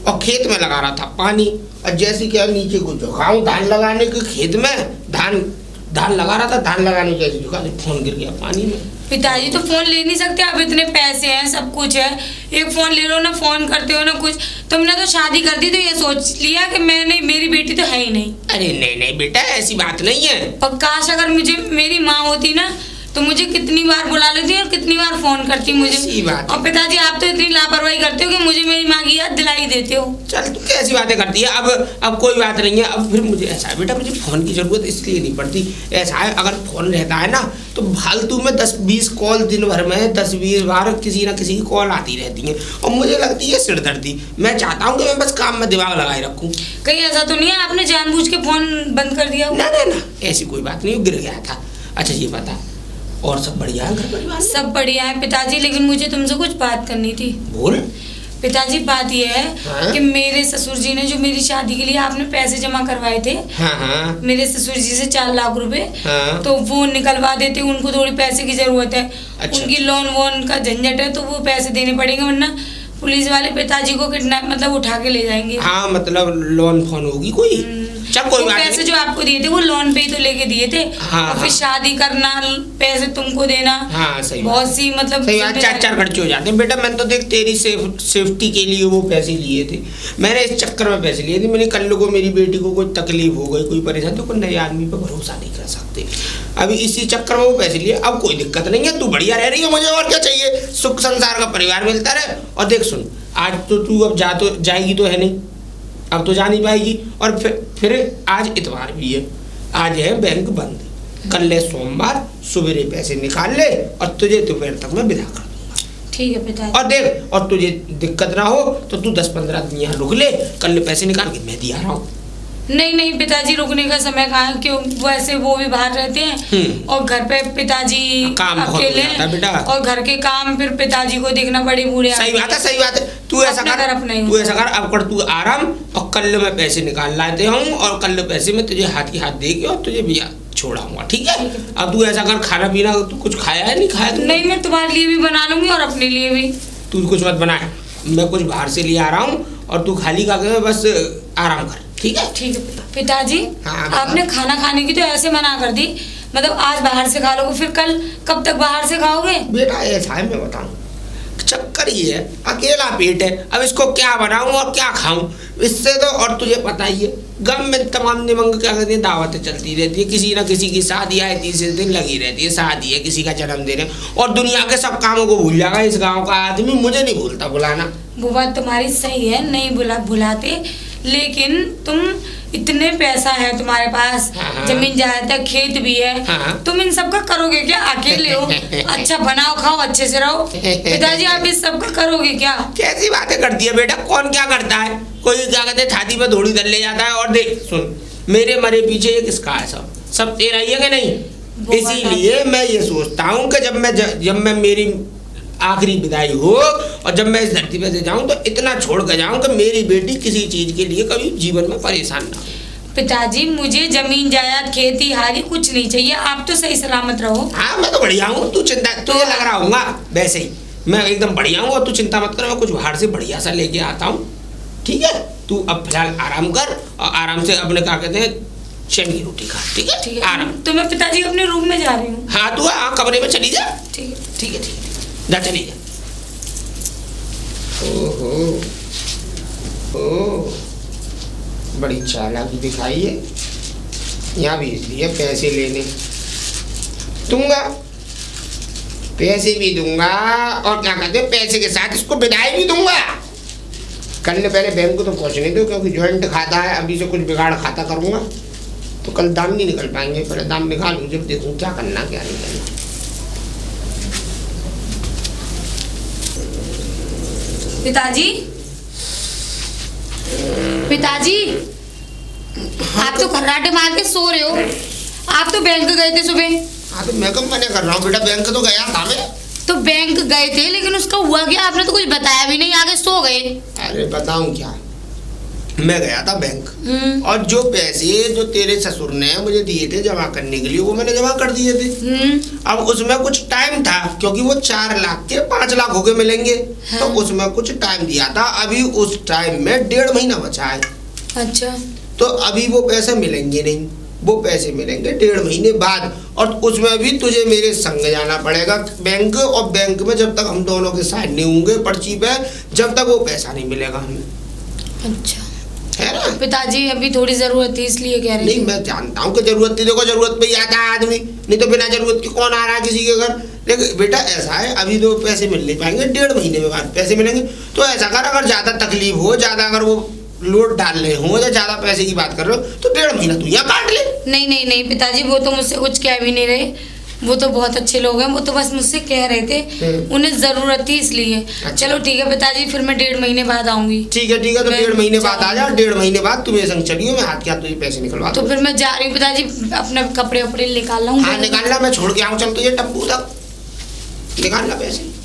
और खेत में लगा रहा था पानी, और जैसे क्या नीचे को झुकाऊं धान लगाने के खेत में, धान लगा रहा था, धान लगाने के जैसे झुका, फोन गिर गया पानी में। पिताजी तो फोन ले नहीं सकते, अब इतने पैसे हैं, सब कुछ है, एक फोन ले लो ना, फोन करते हो ना कुछ। तुमने तो शादी कर दी तो ये सोच लिया कि मैंने, मेरी बेटी तो है ही नहीं। अरे नहीं नहीं बेटा, ऐसी बात नहीं है। और काश अगर मुझे मेरी माँ होती ना, तो मुझे कितनी बार बुला लेती और कितनी बार फोन करती मुझे। ऐसी बात है। और पिताजी आप तो इतनी लापरवाही करते हो कि मुझे मेरी माँ की याद दिलाई देते हो। चल तू कैसी बातें करती है, अब कोई बात नहीं है। अब फिर मुझे ऐसा है बेटा, मुझे फ़ोन की ज़रूरत इसलिए नहीं पड़ती। ऐसा है, अगर फ़ोन रहता है ना, तो फालतू में 10-20 कॉल दिन भर में 10-20 बार किसी ना किसी की कॉल आती रहती है, और मुझे लगती है सिरदर्दी। मैं चाहता हूँ कि मैं बस काम में दिमाग लगाए रखूँ। कहीं ऐसा तो नहीं है आपने जानबूझ के फोन बंद कर दिया? ना ना ना, ऐसी कोई बात नहीं, गिर गया था। अच्छा ये बता, और सब बढ़िया है घर परिवार? सब बढ़िया है पिताजी, लेकिन मुझे तुमसे कुछ बात करनी थी। बोल। पिताजी बात ये है हाँ? कि मेरे ससुर जी ने जो मेरी शादी के लिए आपने पैसे जमा करवाए थे, हाँ हाँ मेरे ससुर जी से 4 लाख रुपए, हाँ। तो वो निकलवा देते, उनको थोड़ी पैसे की जरूरत है। अच्छा। उनकी लोन वोन का झंझट है, तो वो पैसे देने पड़ेंगे, वरना पुलिस वाले पिताजी को किडनैप मतलब उठा के ले जाएंगे। हाँ मतलब लोन फोन होगी कोई। चल कोई वो बात पैसे नहीं। जो आपको दिए थे वो लोन पे ही तो लेके दिए थे। हाँ, और फिर हाँ। शादी करना, पैसे तुमको देना, हाँ सही बात। बहुत सी मतलब सही बात, 4-4 खर्चे हो जाते हैं बेटा। मैंने तो देख तेरी सेफ्टी के लिए वो पैसे लिए थे, मैंने इस चक्कर में पैसे लिए थे। मैंने कल को मेरी बेटी को कोई तकलीफ हो गई, कोई परेशानी, तो कोई नए आदमी पर भरोसा नहीं कर सकते। अभी इसी चक्कर में वो पैसे लिए। अब कोई दिक्कत नहीं है, तू बढ़िया रह रही है, मुझे और क्या चाहिए, सुख संसार का परिवार मिलता रहे। और देख सुन, आज तो तू अब जाएगी तो है नहीं, अब तो जा नहीं पाएगी। और फिर आज इतवार भी है, आज है बैंक बंद, कल है सोमवार, सवेरे पैसे निकाल ले और तुझे दोपहर तक मैं विदा कर दूंगा। ठीक है पिताजी। और देख, और तुझे दिक्कत ना हो तो तू 10-15 दिन यहाँ रुक ले, कल पैसे निकाल के मैं दिया रहा हूँ। नहीं नहीं पिताजी, रुकने का समय कहाँ है, क्यों वैसे वो भी बाहर रहते हैं और घर पे पिताजी काम बहुत अकेले हो जाता है बेटा। और घर के काम फिर पिताजी को देखना बड़े बूढ़े। सही बात है, सही बात है। तू ऐसा कर, तू ऐसा कर, अब कर तू आराम, और कल मैं पैसे निकाल लाते हूँ और कल पैसे में तुझे हाथ की हाथ दे के और तुझे भी छोड़ाऊंगा, ठीक है। अब तू ऐसा कर, खाना पीना तू कुछ खाया है, नहीं खाया? नहीं, मैं तुम्हारे लिए भी बना लूंगी और अपने लिए भी। तू कुछ मत बना, मैं कुछ बाहर से ले आ रहा हूँ और तू खाली खा के बस आराम कर, ठीक है। ठीक है पिताजी। हाँ, आपने खाना खाने की तो ऐसे मना कर दी, मतलब आज बाहर से खा लोगे, फिर कल कब तक बाहर से खाओगे? बेटा ऐसा है, मैं बताऊँ, चक्कर ये है, अकेला पेट है, अब इसको क्या बनाऊं और क्या खाऊं, इससे तो और तुझे पता ही है, गम में तमाम निमंग क्या कहते हैं, दावतें चलती रहती है, किसी ना किसी की शादी आए, तीसरे दिन लगी रहती है, शादी है, किसी का जन्मदिन है, और दुनिया के सब कामों को भूल जाएगा इस गांव का आदमी, मुझे नहीं भूलता बुलाना। वो बात तुम्हारी सही है, नहीं बुलाते, लेकिन तुम इतने पैसा है तुम्हारे पास, हाँ। जमीन जायदाद, खेत भी है, हाँ। तुम इन सब का करोगे क्या? अकेले हो, अच्छा बनाओ खाओ अच्छे से रहो। पिताजी आप इस सब का करोगे क्या? कैसी बातें करती है बेटा, कौन क्या करता है, कोई क्या कहते हैं छाती पे धूड़ी धर ले जाता है। और देख सुन, मेरे मरे पीछे ये किसका है, सब तेरा ही है कि नहीं? इसीलिए मैं ये सोचता हूँ कि जब मैं मेरी आखिरी विदाई हो और जब मैं इस धरती पे से जाऊं तो इतना छोड़ कर जाऊं कि मेरी बेटी किसी चीज के लिए कभी जीवन में परेशान ना हो। पिताजी मुझे जमीन जायदाद खेती हारी कुछ नहीं चाहिए, आप तो सही सलामत रहो। हाँ मैं तो बढ़िया हूँ, तू चिंता, तुझे लग रहा होगा वैसे ही मैं एकदम बढ़िया हूँ, और तू चिंता मत कर, मैं कुछ बाहर से बढ़िया सा लेके आता हूँ, ठीक है। तू अब फिलहाल आराम कर और आराम से अपने क्या कहते हैं चैन की रोटी खा, ठीक है। ठीक है आराम। तो मैं पिताजी अपने रूम में जा रही हूँ। हाँ तू कमरे में चली जा, ठीक है। ठीक है, ठीक है, जा चली जा। ओहो, ओ बड़ी चालाकी दिखाई है, यहाँ भी इसलिए पैसे लेने दूंगा, पैसे भी दूंगा और क्या कहते हैं पैसे के साथ इसको विदाई भी दूंगा। कल ने पहले बैंक को तो पहुंचने दो, क्योंकि ज्वाइंट खाता है, अभी से कुछ बिगाड़ खाता करूंगा तो कल दाम नहीं निकल पाएंगे, पहले दाम निकालूं, जब देखूं क्या करना क्या नहीं करना। पिताजी, पिताजी आप तो खर्राटे मार के सो रहे हो, आप तो बैंक गए थे सुबह। हाँ तो मैं कब मना कर रहा हूँ बेटा, बैंक तो गया था मैं। तो बैंक गए थे लेकिन उसका हुआ क्या, आपने तो कुछ बताया भी नहीं, आगे सो गए। अरे बताऊं क्या, मैं गया था बैंक और जो पैसे जो तेरे ससुर ने मुझे दिए थे जमा करने के लिए वो मैंने जमा कर दिए थे। अब उसमें कुछ टाइम था, क्योंकि वो 4 लाख के 5 लाख होके मिलेंगे। हाँ। तो उसमें कुछ टाइम दिया था, अभी उस टाइम में 1.5 महीना बचा है। अच्छा। तो अभी वो पैसे मिलेंगे नहीं, वो पैसे मिलेंगे 1.5 महीने बाद, और उसमें भी तुझे मेरे संग जाना पड़ेगा बैंक, और बैंक में जब तक हम दोनों के साइन नहीं होंगे पर्ची पे, जब तक वो पैसा नहीं मिलेगा हमें। अच्छा है ना पिताजी, अभी थोड़ी जरूरत थी इसलिए कह रही। नहीं मैं जानता हूँ कि जरूरत थी, देखो जरूरत पे ही आता है आदमी, नहीं तो बिना जरूरत के कौन आ रहा है किसी के घर। लेकिन बेटा ऐसा है, अभी तो पैसे मिल नहीं पाएंगे, 1.5 महीने में बाद पैसे मिलेंगे। तो ऐसा कर, अगर ज्यादा तकलीफ हो, ज्यादा अगर वो लोड डालने हो या ज्यादा पैसे की बात कर रहे हो तो 1.5 महीना तू यहाँ काट ले। नहीं नहीं नहीं पिताजी, वो तो मुझसे कुछ कह भी नहीं रहे, वो तो बहुत अच्छे लोग हैं, वो तो बस मुझसे कह रहे थे उन्हें जरूरत थी इसलिए। अच्छा। चलो ठीक है पिताजी, फिर मैं 1.5 महीने बाद आऊंगी। ठीक है तो 1.5 महीने बाद आ जा, 1.5 महीने बाद तुम्हें संग चलियो, मैं हाथ के हाथ तुझे पैसे निकलवा तो फिर मैं जा रही हूँ पिताजी, अपने कपड़े वपड़े निकाल लाऊं। हाँ निकालना, मैं छोड़ के आऊँ, चल तुझे टप्पू तक निकालना पैसे।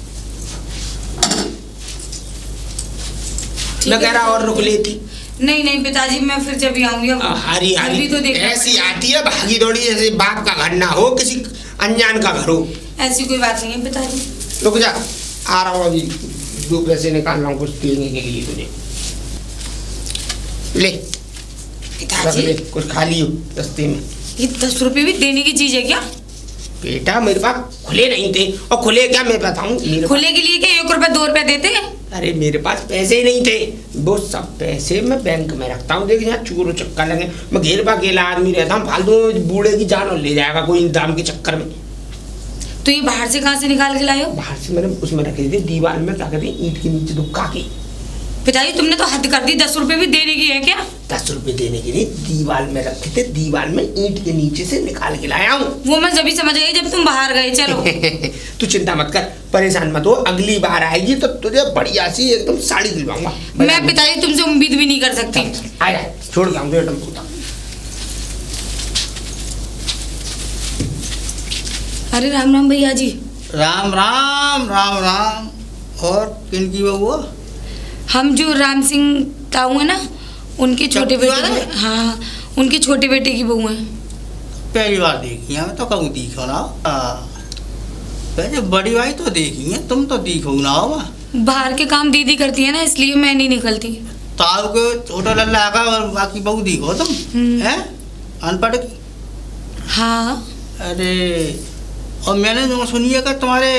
मैं कह रहा और रुक लेती। नहीं नहीं पिताजी, मैं फिर जब ही आऊंगी। हारी हारी तो ऐसी आती है भागी दौड़ी, जैसे बाप का घर ना हो, किसी अनजान का घर हो। ऐसी कोई बात नहीं है पिताजी। रुक जा, आ रहा हूँ, अभी 2 पैसे निकाल रहा हूँ कुछ देने के लिए तुझे। ले रख ले, कुछ खा लियो रास्ते में। ये 10 रुपए भी देने की चीज है क्या? बेटा मेरे पास खुले नहीं थे, और खुले क्या मैं बताऊँ, खुले के लिए क्या 1 रुपए 2 रुपए देते? अरे मेरे पास पैसे ही नहीं थे, वो सब पैसे मैं बैंक में रखता हूँ। देख यहाँ चोर चक्कर लगे, मैं घेर अकेला आदमी रहता हूँ, फालतू बूढ़े की जान और ले जाएगा कोई इंतजाम के चक्कर में। तो ये बाहर से कहाँ से निकाल के लाए हो? बाहर से मैंने उसमें रखे थे दीवार में, क्या कहते हैं, ईंट के नीचे दुबका के। पिताजी तुमने तो हद कर दी, 10 रुपए भी देने की है क्या? 10 रुपए देने के लिए दीवार में रखे थे, दीवार में ईंट के नीचे से निकाल के लाया हूँ। वो मैं जब ही समझ गई जब तुम बाहर गए। चलो तू चिंता मत कर, परेशान मत हो, अगली बार आएगी तो तुझे बढ़िया सी एकदम साड़ी दिलवाऊंगा। मैं पिताजी तुमसे उम्मीद भी नहीं कर सकती। आया छोड़ के आऊंगा टेम्पो तक। अरे राम राम भैया जी। राम राम राम राम। और किन की बहू हो? हम जो राम सिंह ताऊ है ना, उनके छोटे चक्की बेटे वाले? हाँ, उनके छोटे बेटे की बहू है। पहली बार देखी है, मैं तो कहूँ दिखो ना। पहले बड़ी भाई तो देखी है, तुम तो दिखो ना हो। बाहर के काम दीदी करती है ना, इसलिए मैं नहीं निकलती। ताऊ के छोटा लल्ला का और बाकी बहू दिखो तुम हैं अनपढ़ की। हाँ। अरे और मैंने जो सुनी है कि तुम्हारे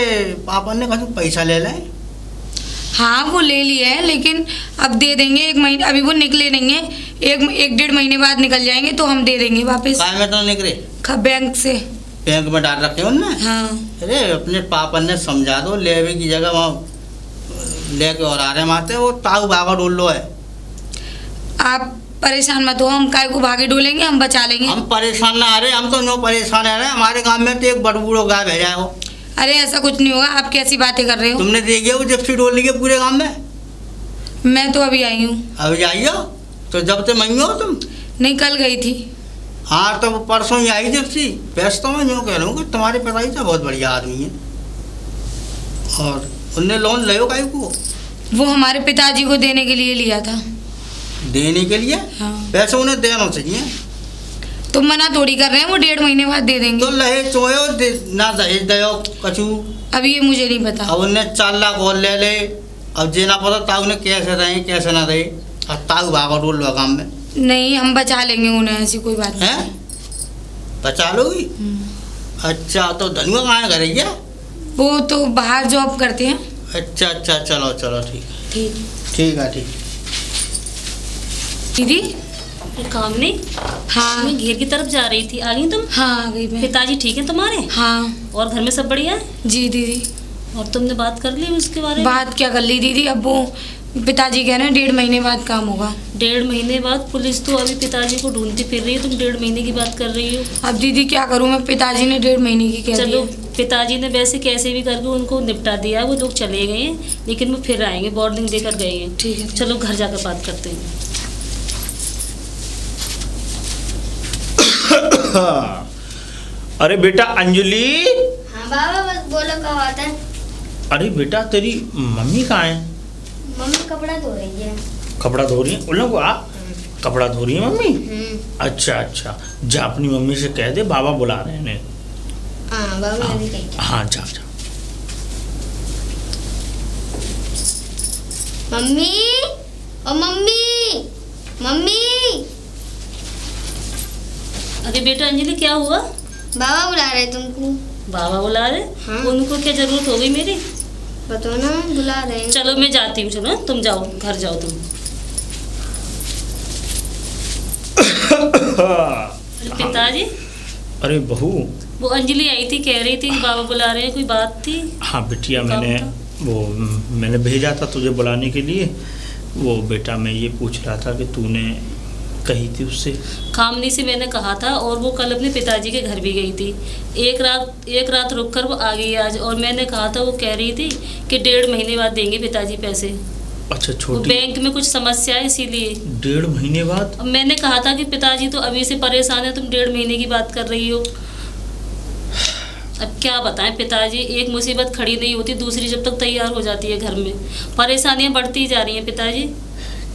पापा ने कहीं पैसा ले लें। हाँ वो ले लिया है, लेकिन अब दे देंगे 1 महीने, अभी वो निकले नहीं है, 1-1.5 महीने बाद निकल जाएंगे तो हम दे देंगे वापस। काय में तो निकले? बैंक से। बैंक में डाल रखे हो ना? हाँ। अरे अपने पापा ने समझा दो, लेवे की जगह वहाँ लेके और आ रहे माते, वो ताऊ भागा डोल लो है। आप परेशान मत हो, हम काय को भागे डोलेंगे, हम बचा लेंगे। हम परेशान ना आ रहे, हम तो नो परेशान आ रहे। हमारे गांव में तो एक बड़बूढ़ो गाय भेजा है वो। अरे ऐसा कुछ नहीं होगा, आप कैसी बातें कर रहे हो? तुमने देखी है वो जिप्सी डोल ली है पूरे गांव में? मैं तो अभी आई हूँ। अभी जाइयो तो जब से मई हो तुम? नहीं, कल गई थी। हाँ तो परसों ही आई जिप्सी। वैसे तो मैं यूँ कह रहा हूँ कि तुम्हारे पिताजी तो बहुत बढ़िया आदमी है, और उनने लोन ले गाय को? वो हमारे पिताजी को देने के लिए लिया था। देने के लिए? हाँ। पैसे उन्हें देना चाहिए। तुम मना थोड़ी कर रहे हैं, वो 1.5 महीने बाद दे देंगे। तो लहे चोयो ना दहेज दयो कछु। अभी ये मुझे नहीं पता। अब उन्हें 4 लाख और ले ले, अब जेना पता ताऊ ने कैसे रहे कैसे ना रहे। अब ताऊ भागा डोल लो काम में। नहीं, हम बचा लेंगे उन्हें, ऐसी कोई बात नहीं। हैं बचा लोगी? अच्छा तो धनुआ कहाँ घर है? वो तो बाहर जॉब करते हैं। अच्छा अच्छा, चलो चलो ठीक है। ठीक। ठीक है ठीक। दीदी। काम नहीं? हाँ। मैं घेर की तरफ जा रही थी, आ गई तुम? हाँ आ गई मैं। पिताजी ठीक है तुम्हारे? हाँ। और घर में सब बढ़िया है? जी दीदी। और तुमने बात कर ली उसके बारे में? बात क्या कर ली दीदी, अब वो पिताजी कह रहे हैं 1.5 महीने बाद काम होगा। 1.5 महीने बाद? पुलिस तो अभी पिताजी को ढूंढती फिर रही है, तुम 1.5 महीने की बात कर रही हो। अब दीदी क्या करूँ मैं, पिताजी ने 1.5 महीने की कह चलो दिया। पिताजी ने वैसे कैसे भी करके उनको निपटा दिया, वो लोग चले गए हैं, लेकिन वो फिर आएंगे, वार्निंग देकर गए हैं। ठीक है। चलो घर जाकर बात करते हैं। अरे बेटा अंजलि। हाँ बाबा, बस बोलो क्या बात है। अरे बेटा तेरी मम्मी कहाँ है? मम्मी कपड़ा धो रही है। कपड़ा धो रही है? उन लोग आ कपड़ा धो रही है मम्मी? अच्छा अच्छा, जा अपनी मम्मी से कह दे बाबा बुला रहे हैं। हाँ बाबा ने भी कही। हाँ जा जा। मम्मी, ओ मम्मी, मम्मी। अरे बेटा अंजलि क्या हुआ? बाबा बुला रहे तुमको। बाबा बुला रहे? हाँ। उनको क्या जरूरत हो गई मेरी? बताओ ना, बुला रहे हैं। चलो मैं जाती हूँ, चलो तुम जाओ, घर जाओ तुम। अरे पिताजी। अरे बहू, वो अंजलि आई थी, कह रही थी कि बाबा बुला रहे हैं, कोई बात थी? हाँ बिटिया, काम मैंने था? वो मैंने भेजा था तुझे बुलाने के लिए। वो बेटा मैं ये पूछ रहा था कि तूने कही थी उससे? खामनी से मैंने कहा था, और वो कल अपने पिताजी के घर भी गई थी। एक रात रुक कर वो आ गई आज, और मैंने कहा था, वो कह रही थी कि 1.5 महीने बाद देंगे पिताजी पैसे। अच्छा वो छोटी, बैंक में कुछ समस्या है इसीलिए। 1.5 महीने बाद? अब मैंने कहा था कि पिताजी तो अभी से परेशान है, तुम 1.5 महीने की बात कर रही हो। अब क्या बताएं पिताजी, एक मुसीबत खड़ी नहीं होती, दूसरी जब तक तैयार हो जाती है घर में। परेशानियां बढ़ती जा रही हैं पिताजी।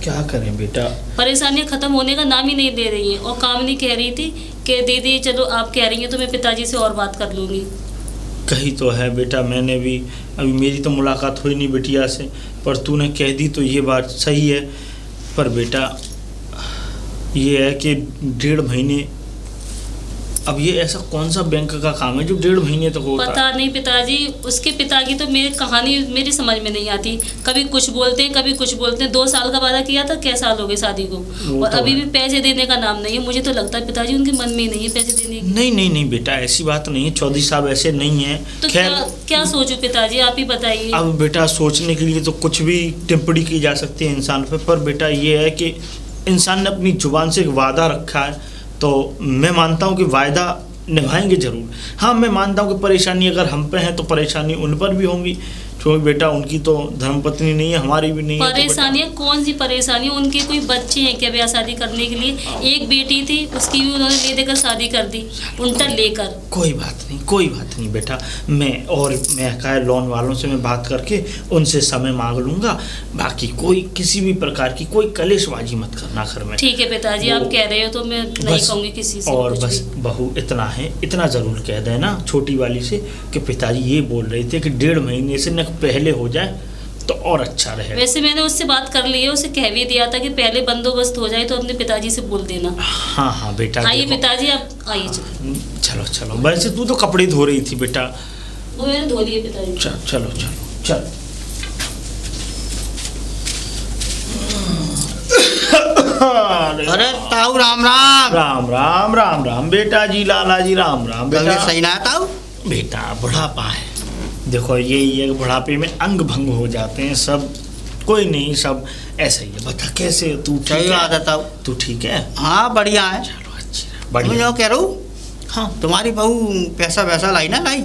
क्या करें बेटा? परेशानियां खत्म होने का नाम ही नहीं ले रही है। और कामनी कह रही थी कि दीदी चलो आप कह रही हैं तो मैं पिताजी से और बात कर लूँगी। कही तो है बेटा, मैंने भी, अभी मेरी तो मुलाकात हुई नहीं बिटिया से, पर तूने कह दी तो ये बात सही है। पर बेटा ये है कि 1.5 महीने अब ये ऐसा कौन सा बैंक का काम है जो 1.5 महीने तक होता है? पता नहीं पिताजी, उसके पिता की तो मेरी कहानी मेरी समझ में नहीं आती। कभी कुछ बोलते हैं, कभी कुछ बोलते हैं। 2 साल का वादा किया था, क्या साल हो गए शादी को, और अभी भी पैसे देने का नाम नहीं है। मुझे तो लगता है पिताजी उनके मन में नहीं है पैसे देने की। नहीं बेटा, ऐसी बात नहीं है। चौधरी साहब ऐसे नहीं है। तो क्या सोचूं पिताजी, आप ही बताइए। अब बेटा सोचने के लिए तो कुछ भी टिप्पणी की जा सकती है इंसान पर बेटा ये है कि इंसान ने अपनी जुबान से एक वादा रखा है, तो मैं मानता हूँ कि वायदा निभाएंगे जरूर। हाँ, मैं मानता हूँ कि परेशानी अगर हम पे है तो परेशानी उन पर भी होंगी, क्योंकि बेटा उनकी तो धर्मपत्नी नहीं है, हमारी भी नहीं है। परेशानियाँ कौन सी परेशानियाँ? उनके कोई बच्चे हैं क्या ब्याह शादी करने के लिए? एक बेटी थी, उसकी भी उन्होंने ले देकर शादी कर दी, उल्टा लेकर। कोई बात नहीं बेटा, मैं कहा लोन वालों से मैं बात करके उनसे समय मांग लूंगा। बाकी कोई किसी भी प्रकार की कोई कलेशबाजी मत करना घर में। ठीक है पिताजी, आप कह रहे हो तो मैं नहीं कहूँगी किसी से। और बस बहू इतना है, इतना जरूर कह देना छोटी वाली से कि पिताजी ये बोल रहे थे कि 1.5 महीने से न पहले हो जाए तो और अच्छा रहे। वैसे मैंने उससे बात कर ली है, उसे कह भी दिया था कि पहले बंदोबस्त हो जाए तो अपने पिताजी से बोल देना। हाँ बेटा, आइए पिताजी, आप आइए। चलो। वैसे तू तो कपड़े धो रही थी बेटा। वो मैंने धो लिए पिताजी। चलो। अरे ताऊ राम राम बेटा जी, लाला जी राम बेटा। सही ना ताऊ? बेटा बुढ़ापा है, देखो यही है, बुढ़ापे में अंग भंग हो जाते हैं सब। कोई नहीं, सब ऐसा ही है। बता कैसे तू? सही बात है ताऊ। तू ठीक है? हाँ बढ़िया है। चलो अच्छी बढ़िया। मैं कह रहा हूँ, हाँ तुम्हारी बहू पैसा लाई ना लाई?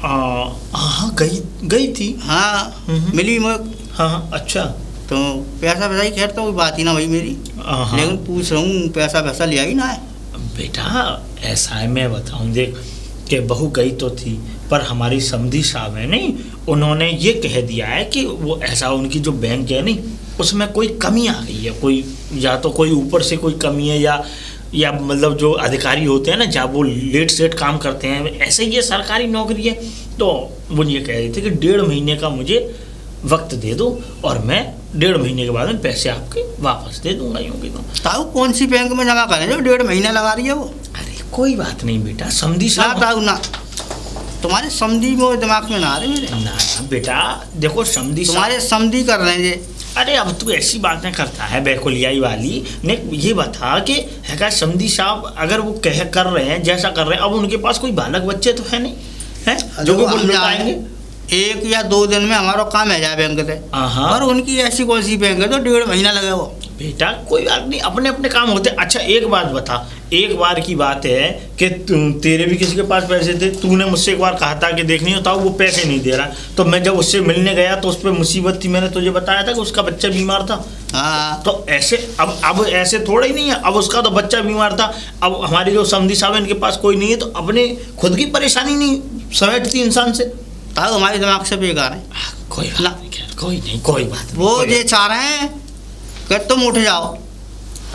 हाँ गई थी। हाँ मिली मैं। हाँ अच्छा। तो पैसा ही खैर तो कोई बात ही ना भाई मेरी, लेकिन पूछ रहा हूँ पैसा ले आई ना है? बेटा ऐसा है, मैं बताऊँ देख कि बहू गई तो थी, पर हमारी समधी साहब है नहीं, उन्होंने ये कह दिया है कि वो ऐसा उनकी जो बैंक है नहीं उसमें कोई कमी आ गई है। कोई या तो कोई ऊपर से कोई कमी है या मतलब जो अधिकारी होते हैं ना, जहाँ वो लेट सेट काम करते हैं, ऐसे ही ये सरकारी नौकरी है। तो वो ये कह रहे थे कि 1.5 महीने का मुझे वक्त दे दो और मैं 1.5 महीने के बाद में पैसे आपके वापस दे दूंगा। यूँ कि ताऊ कौन सी बैंक में जमा करें जो 1.5 महीना लगा रही है वो? अरे कोई बात नहीं बेटा, समझी साहब। ताऊ ना, तुम्हारे समझी में दिमाग में ना आ रहे मेरे। ना बेटा देखो, समझी तुम्हारे समझी कर रहे हैं। अरे अब तू ऐसी बातें करता है बेकुलियाई वाली ने। ये बता कि है क्या समझी साहब, अगर वो कर रहे हैं जैसा कर रहे हैं, अब उनके पास कोई बालक बच्चे तो है नहीं है जो वो लुटाएंगे। 1 या 2 दिन में हमारा काम है जाए बैंक से, और उनकी ऐसी कौन सी बैंक है तो 1.5 महीना लगे वो? बेटा कोई बात नहीं, अपने अपने काम होते। अच्छा एक बात बता, एक बार की बात है कि तेरे भी किसी के पास पैसे थे, तूने मुझसे एक बार कहा था कि देखनी होता वो पैसे नहीं दे रहा, तो मैं जब उससे मिलने गया तो उस पर मुसीबत थी। मैंने तुझे बताया था कि उसका बच्चा बीमार था। हाँ तो ऐसे अब ऐसे थोड़ा ही नहीं है, अब उसका तो बच्चा बीमार था। अब हमारी जो समधी साहब इनके पास कोई नहीं है, तो अपने खुद की परेशानी नहीं समेटती इंसान से। हमारे दिमाग से बेकार है। कोई बात नहीं। वो ये चाह रहे हैं कि तुम उठ जाओ।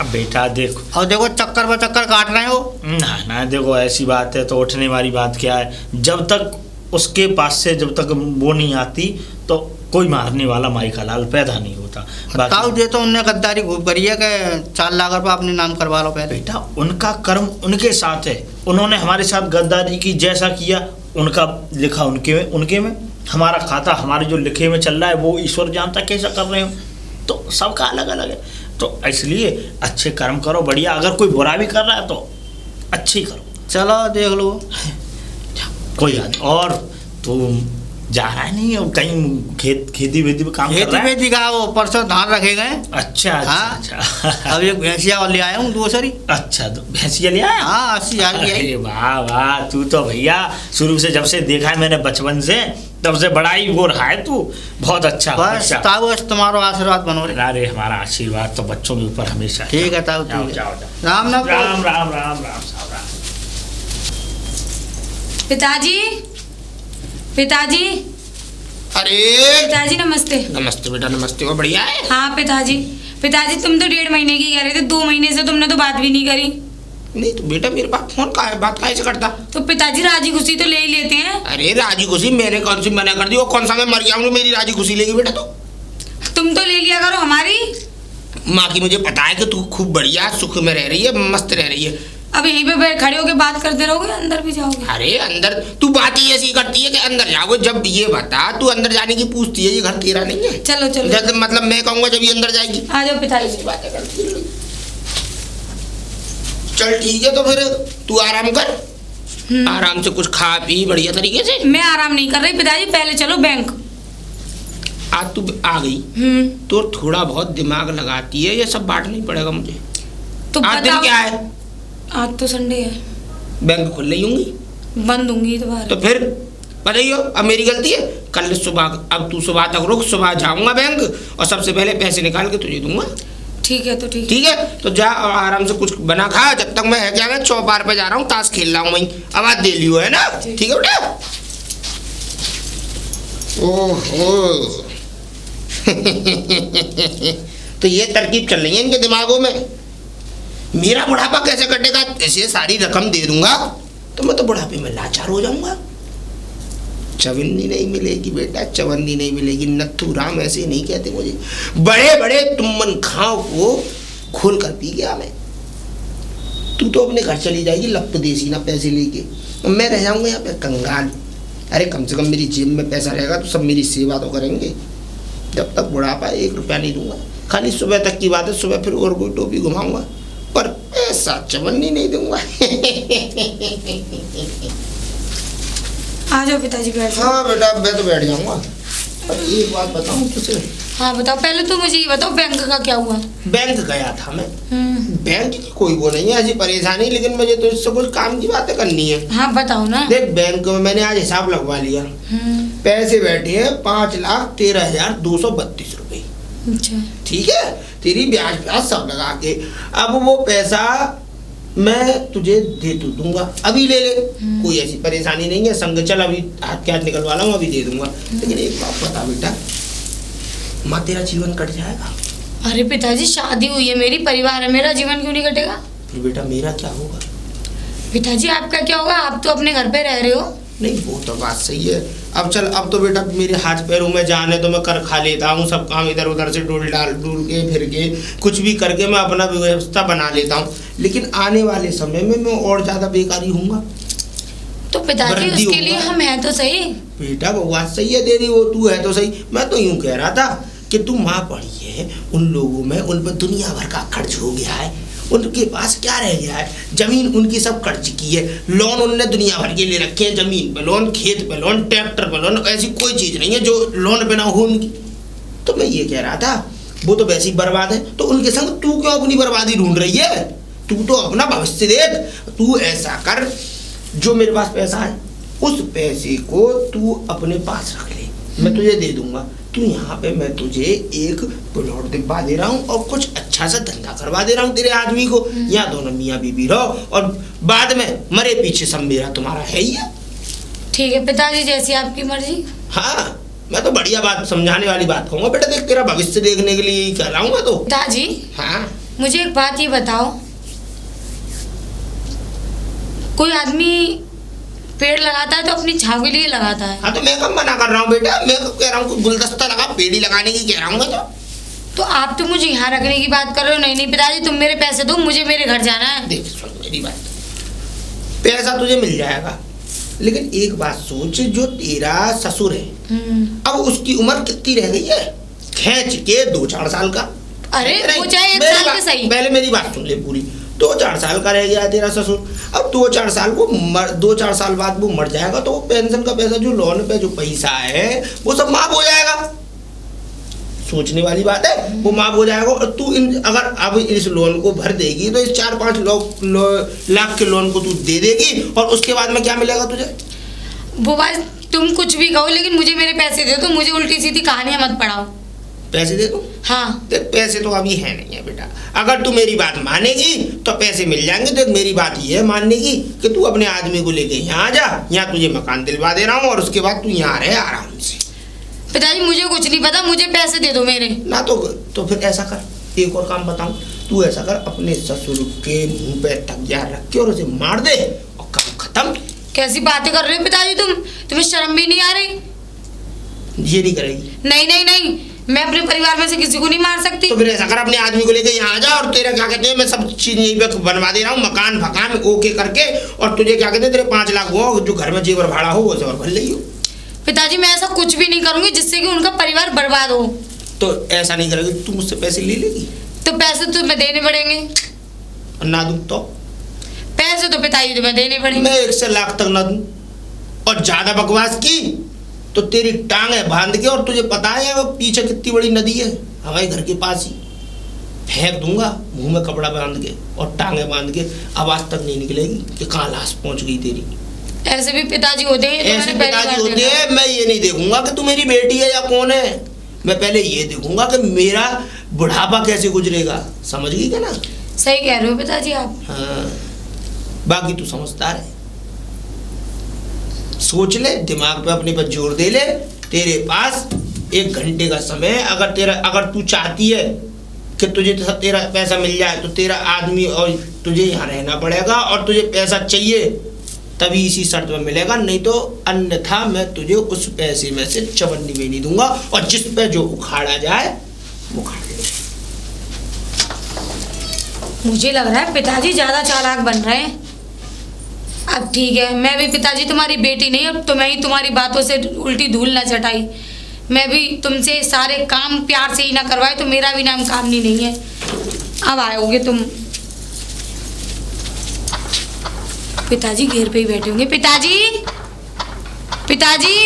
अब बेटा देखो, और देखो चक्कर पर चक्कर काट रहे हो। ना देखो ऐसी बात है तो उठने वाली बात क्या है, जब तक उसके पास से जब तक वो नहीं आती तो कोई मारने वाला माई का लाल पैदा नहीं होता। ताऊ ये तो उनने गद्दारी खूब करी है कि 4 लाख रुपये अपने नाम करवा लो पहले। बेटा उनका कर्म उनके साथ है, उन्होंने हमारे साथ गद्दारी की, जैसा किया उनका लिखा उनके में, हमारा खाता हमारे जो लिखे में चल रहा है वो ईश्वर जानता कैसा कर रहे हो। तो सबका अलग अलग है, तो इसलिए अच्छे कर्म करो बढ़िया। अगर कोई बुरा भी कर रहा है तो अच्छी करो। चलो देख लो, कोई बात। और तुम जा रहा है नहीं कहीं खेती वेती में काम कर रहा है? खेती का वो परसों धान रखे गए। अच्छा अच्छा। अब एक भैंसिया और ले आया हूँ दूसरी। अच्छा तो भैंसिया ले आया? हाँ 80,000 की। अरे वाह, तू तो भैया शुरू से जब से देखा है मैंने बचपन से, तब से बड़ा ही वो रहा है तू। बहुत अच्छा। बस ताऊ तुम्हारा आशीर्वाद बनो रे। अरे हमारा आशीर्वाद तो बच्चों के ऊपर हमेशा। ठीक है ताऊ, जाओ। राम राम राम राम राम राम। पिताजी अरे पिताजी नमस्ते। नमस्ते बेटा, नमस्ते। वो बढ़िया है। हाँ पिताजी तुम तो 1.5 महीने की कह रहे थे, 2 महीने से तुमने तो बात भी नहीं करी। नहीं तो बेटा मेरे पास फोन का है, बात कैसे करता? तो पिताजी राजी खुशी तो ले ही लेते हैं। अरे राजी खुशी मैंने कौन सी मना कर दी? वो कौन सा मैं मर गया हूँ मेरी राजी खुशी लेगी बेटा? तो तुम तो ले लिया करो हमारी। माँ की मुझे पता है कि तू खूब बढ़िया सुख में रह रही है, मस्त रह रही है, अब यहीं पे खड़े होके बात करते रहोगे, अंदर भी जाओगे? अरे अंदर तू बात ही ऐसी करती है कि अंदर जाओगे। जब ये बता, तू अंदर जाने की पूछती है, ये घर तेरा नहीं है। चलो चलो, जब मतलब मैं कहूँगा जब ये अंदर जाएगी। आ जाओ पिताजी। ऐसी बातें करती है। चल ठीक है, तो फिर तू आराम कर, आराम से कुछ खा पी बढ़िया तरीके से। मैं आराम नहीं कर रही पिताजी, पहले चलो बैंक। आज तू आ गई तो थोड़ा बहुत दिमाग लगाती है, ये सब बांटना ही पड़ेगा मुझे। तो आज दिन क्या है? आज तो संडे है, बैंक खुल रही होंगी, बंद होंगी दोबारा। तो फिर पता ही हो, अब मेरी गलती है। कल सुबह, अब तू सुबह तक रुक, सुबह जाऊंगा बैंक और सबसे पहले पैसे निकाल के तुझे दूंगा। ठीक है, तो ठीक है, तो जा आराम से कुछ बना खा। जब तक मैं है क्या चौपार पे जा रहा हूँ, ताश खेल रहा हूँ वहीं, आवाज दे लियो, है ना? ठीक है बेटा। ओहो तो ये तरकीब चल रही है इनके दिमागों में। मेरा बुढ़ापा कैसे कटेगा? ऐसे सारी रकम दे दूंगा तो मैं तो बुढ़ापे में लाचार हो जाऊंगा। चवन्नी नहीं मिलेगी बेटा, चवन्नी नहीं मिलेगी। नत्थू राम ऐसे नहीं कहते मुझे। बड़े बड़े तुमन खाओ को खोल कर पी गया मैं। तू तो अपने घर चली जाएगी लप देसी ना पैसे लेके, मैं रह जाऊंगा यहाँ पे कंगाल। अरे कम से कम मेरी जेब में पैसा रहेगा तो सब मेरी सेवा तो करेंगे। जब तक बुढ़ापा 1 रुपया नहीं दूंगा। खाली सुबह तक की बात है, सुबह फिर और कोई टोपी घुमाऊंगा, पर पैसा चवन्नी नहीं दूंगा। आ जाओ पिताजी, बैठ जाओ। हाँ बेटा, मैं तो बैठ जाऊंगा। अब एक बात बताऊं तुझे? हाँ बताओ, पहले तो मुझे ये बताओ बैंक का क्या हुआ? बैंक गया था मैं। बैंक की कोई वो नहीं है ऐसी परेशानी, लेकिन मुझे तो इससे कुछ काम की बातें करनी है। हाँ बताओ ना। देख, बैंक में मैंने आज हिसाब लगवा लिया। पैसे बैठे हैं 5,13,232 रुपए। अच्छा ठीक है, तेरी ब्याज ब्याज सब लगा के। अब वो पैसा मैं तुझे दे तो दूंगा, अभी ले ले, कोई ऐसी परेशानी नहीं है। संग चल, अभी हाथ के हाथ निकलवा लाऊं, अभी दे दूंगा। लेकिन एक बात बता बेटा, माँ तेरा जीवन कट जाएगा। अरे पिताजी, शादी हुई है, मेरी परिवार है, मेरा जीवन क्यों नहीं कटेगा? फिर बेटा मेरा क्या होगा? पिताजी आपका क्या होगा? आप तो अपने घर पे रह रहे हो। नहीं, वो तो बात सही है। अब चल, अब तो बेटा मेरे हाथ पैरों में जान है तो मैं कर खा लेता हूँ, सब काम इधर उधर से डूल के फिर के कुछ भी करके मैं अपना व्यवस्था बना लेता हूँ। लेकिन आने वाले समय में मैं और ज्यादा बेकारी हूँगा। तो पिताजी उसके लिए हम हैं तो सही। बेटा वो बात सही है तेरी, वो तू है तो सही। मैं तो यूँ कह रहा था कि तू माँ पढ़ी है, उन लोगों में उन पर दुनिया भर का कर्ज हो गया है। उनके पास क्या रह गया है? जमीन उनकी सब कर्ज की है, लोन उनने दुनिया भर के ले रखे हैं। जमीन पे लोन, खेत पे लोन, ट्रैक्टर पे लोन, ऐसी कोई चीज नहीं है जो लोन पे ना हो उनकी। तो मैं ये कह रहा था, वो तो वैसे ही बर्बाद है, तो उनके संग तू क्यों अपनी बर्बादी ढूंढ रही है? तू तो अपना भविष्य देख। तू ऐसा कर, जो मेरे पास पैसा है उस पैसे को तू अपने पास रख ले, मैं तुझे दे दूंगा। तू यहाँ पे मैं तुझे एक प्लॉट दिखवा दे रहा हूँ और कुछ अच्छा सा धंधा करवा दे रहा हूँ तेरे आदमी को। यहाँ दोनों मियाँ बीबी रहो और बाद में मरे पीछे सब मेरा तुम्हारा है ही है। ठीक है पिताजी, जैसी आपकी मर्जी। हाँ, मैं तो बढ़िया बात, समझाने वाली बात कहूँगा बेटा। देख, तेरा भविष्य देखने के लिए कह रहा हूँ मैं तो। पिताजी हाँ, मुझे एक बात ये बताओ, कोई आदमी पेड़ लगाता है तो अपनी छांव के लिए लगाता है। हाँ, तो मैं कब मना कर रहा हूँ बेटा? मैं कब कह रहा हूँ गुलदस्ता लगा, पेड़ी लगाने की कह रहा हूँ मैं तो आप तो मुझे यहाँ रखने की बात कर रहे हो। नहीं नहीं पिताजी, तुम मेरे पैसे दो, मुझे मेरे घर जाना है। देख सुन मेरी बात, पैसा तुझे मिल जाएगा, लेकिन एक बात सोच, जो तेरा ससुर है अब उसकी उम्र कितनी रह गई है? खींच के 2-4 साल का। अरे वो चाहे 1 साल के सही। पहले मेरी बात सुन ले पूरी। 2-4 साल का रह गया तेरा ससुर। अब 2-4 साल को 2-4 साल बाद वो मर जाएगा तो वो पेंशन का पैसा, जो लोन पे जो पैसा है वो सब माफ हो जाएगा। सोचने वाली बात है, वो माफ हो जाएगा। और तू अगर अब इस लोन को भर देगी तो इस 4-5 लाख के लोन को तू दे देगी और उसके बाद में क्या मिलेगा तुझे? वो बात तुम कुछ भी कहो, लेकिन मुझे मेरे पैसे दे दो। मुझे उल्टी सीधी कहानियां मत पढ़ाओ। पैसे दे दूं? हाँ। देख, पैसे तो अभी है नहीं है बेटा। अगर तू मेरी बात मानेगी तो पैसे मिल जाएंगे। देख, मेरी बात ये है मानने की कि तू अपने आदमी को लेके यहाँ आ जा, यहाँ तुझे मकान दिलवा दे रहा हूँ और उसके बाद तू यहाँ रहे आराम से। पिताजी मुझे कुछ नहीं पता, मुझे पैसे दे दो मेरे। ना तो फिर ऐसा कर, एक और काम बताऊं, तू ऐसा कर, अपने ससुर के मुंह पे तकिया रख के और उसे मार दे और काम खत्म। कैसी बातें कर रहे हो पिताजी? तुम्हें शर्म भी नहीं आ रही? ये नहीं करेगी? नहीं नहीं नहीं, मैं अपने परिवार में से किसी को नहीं मार सकती। तो फिर ऐसा कर, अपने आदमी को लेके यहाँ आ जा और तेरा क्या कहते हैं, मैं सब चीज यहीं पे बनवा दे रहा हूँ, मकान फकान ओके करके, और तुझे क्या कहते हैं तेरे 5 लाख हो जो घर में जेवर भाड़ा हो वो जेवर भर ले। पिताजी मैं ऐसा कुछ भी नहीं करूंगी जिससे कि उनका परिवार बर्बाद हो। तो ऐसा नहीं करेगी, तू मुझसे पैसे ले लेगी? तो पैसे तो मैं देने पड़ेंगे। और ना दूं तो? पैसे तो पिताजी तुम्हें देने पड़ेंगे। मैं 1 से लाख तक ना दूं, और ज्यादा बकवास की तो तेरी टांगे बांध के, और तुझे पता है वो पीछे कितनी बड़ी नदी है हमारे घर के पास ही, फेंक दूंगा मुंह में कपड़ा बांध के और टांगे बांध के, आवाज तक नहीं निकलेगी कि कहाँ लाश पहुंच गई तेरी। ऐसे भी पिताजी होते हैं, ऐसे पिताजी होते हैं। मैं ये नहीं देखूंगा कि तू मेरी बेटी है या कौन है, मैं पहले ये देखूंगा कि मेरा बुढ़ापा कैसे गुजरेगा। समझ गई क्या ना? सही कह रहे हो पिताजी आप। हाँ, बाकी तू समझदार है, सोच ले, दिमाग पे अपने पर जोर दे ले। तेरे पास 1 घंटे का समय, अगर तू चाहती है कि तुझे तेरा पैसा मिल जाए तो तेरा आदमी और तुझे यहाँ रहना पड़ेगा, और तुझे पैसा चाहिए तभी इसी शर्त में मिलेगा, नहीं तो अन्यथा मैं तुझे उस पैसे में से चवन्नी में नहीं दूंगा, और जिस पे जो उखाड़ा जाए वो उखाड़ ले। मुझे लग रहा है पिताजी ज्यादा चालाक बन रहे हैं। अब ठीक है, मैं भी पिताजी तुम्हारी बेटी नहीं, अब तो मैं ही तुम्हारी बातों से उल्टी धूल ना चटाई, मैं भी तुमसे सारे काम प्यार से ही ना करवाए तो मेरा भी नाम कामनी नहीं है। अब आओगे तुम। पिताजी घेर पे ही बैठे होंगे। पिताजी, पिताजी।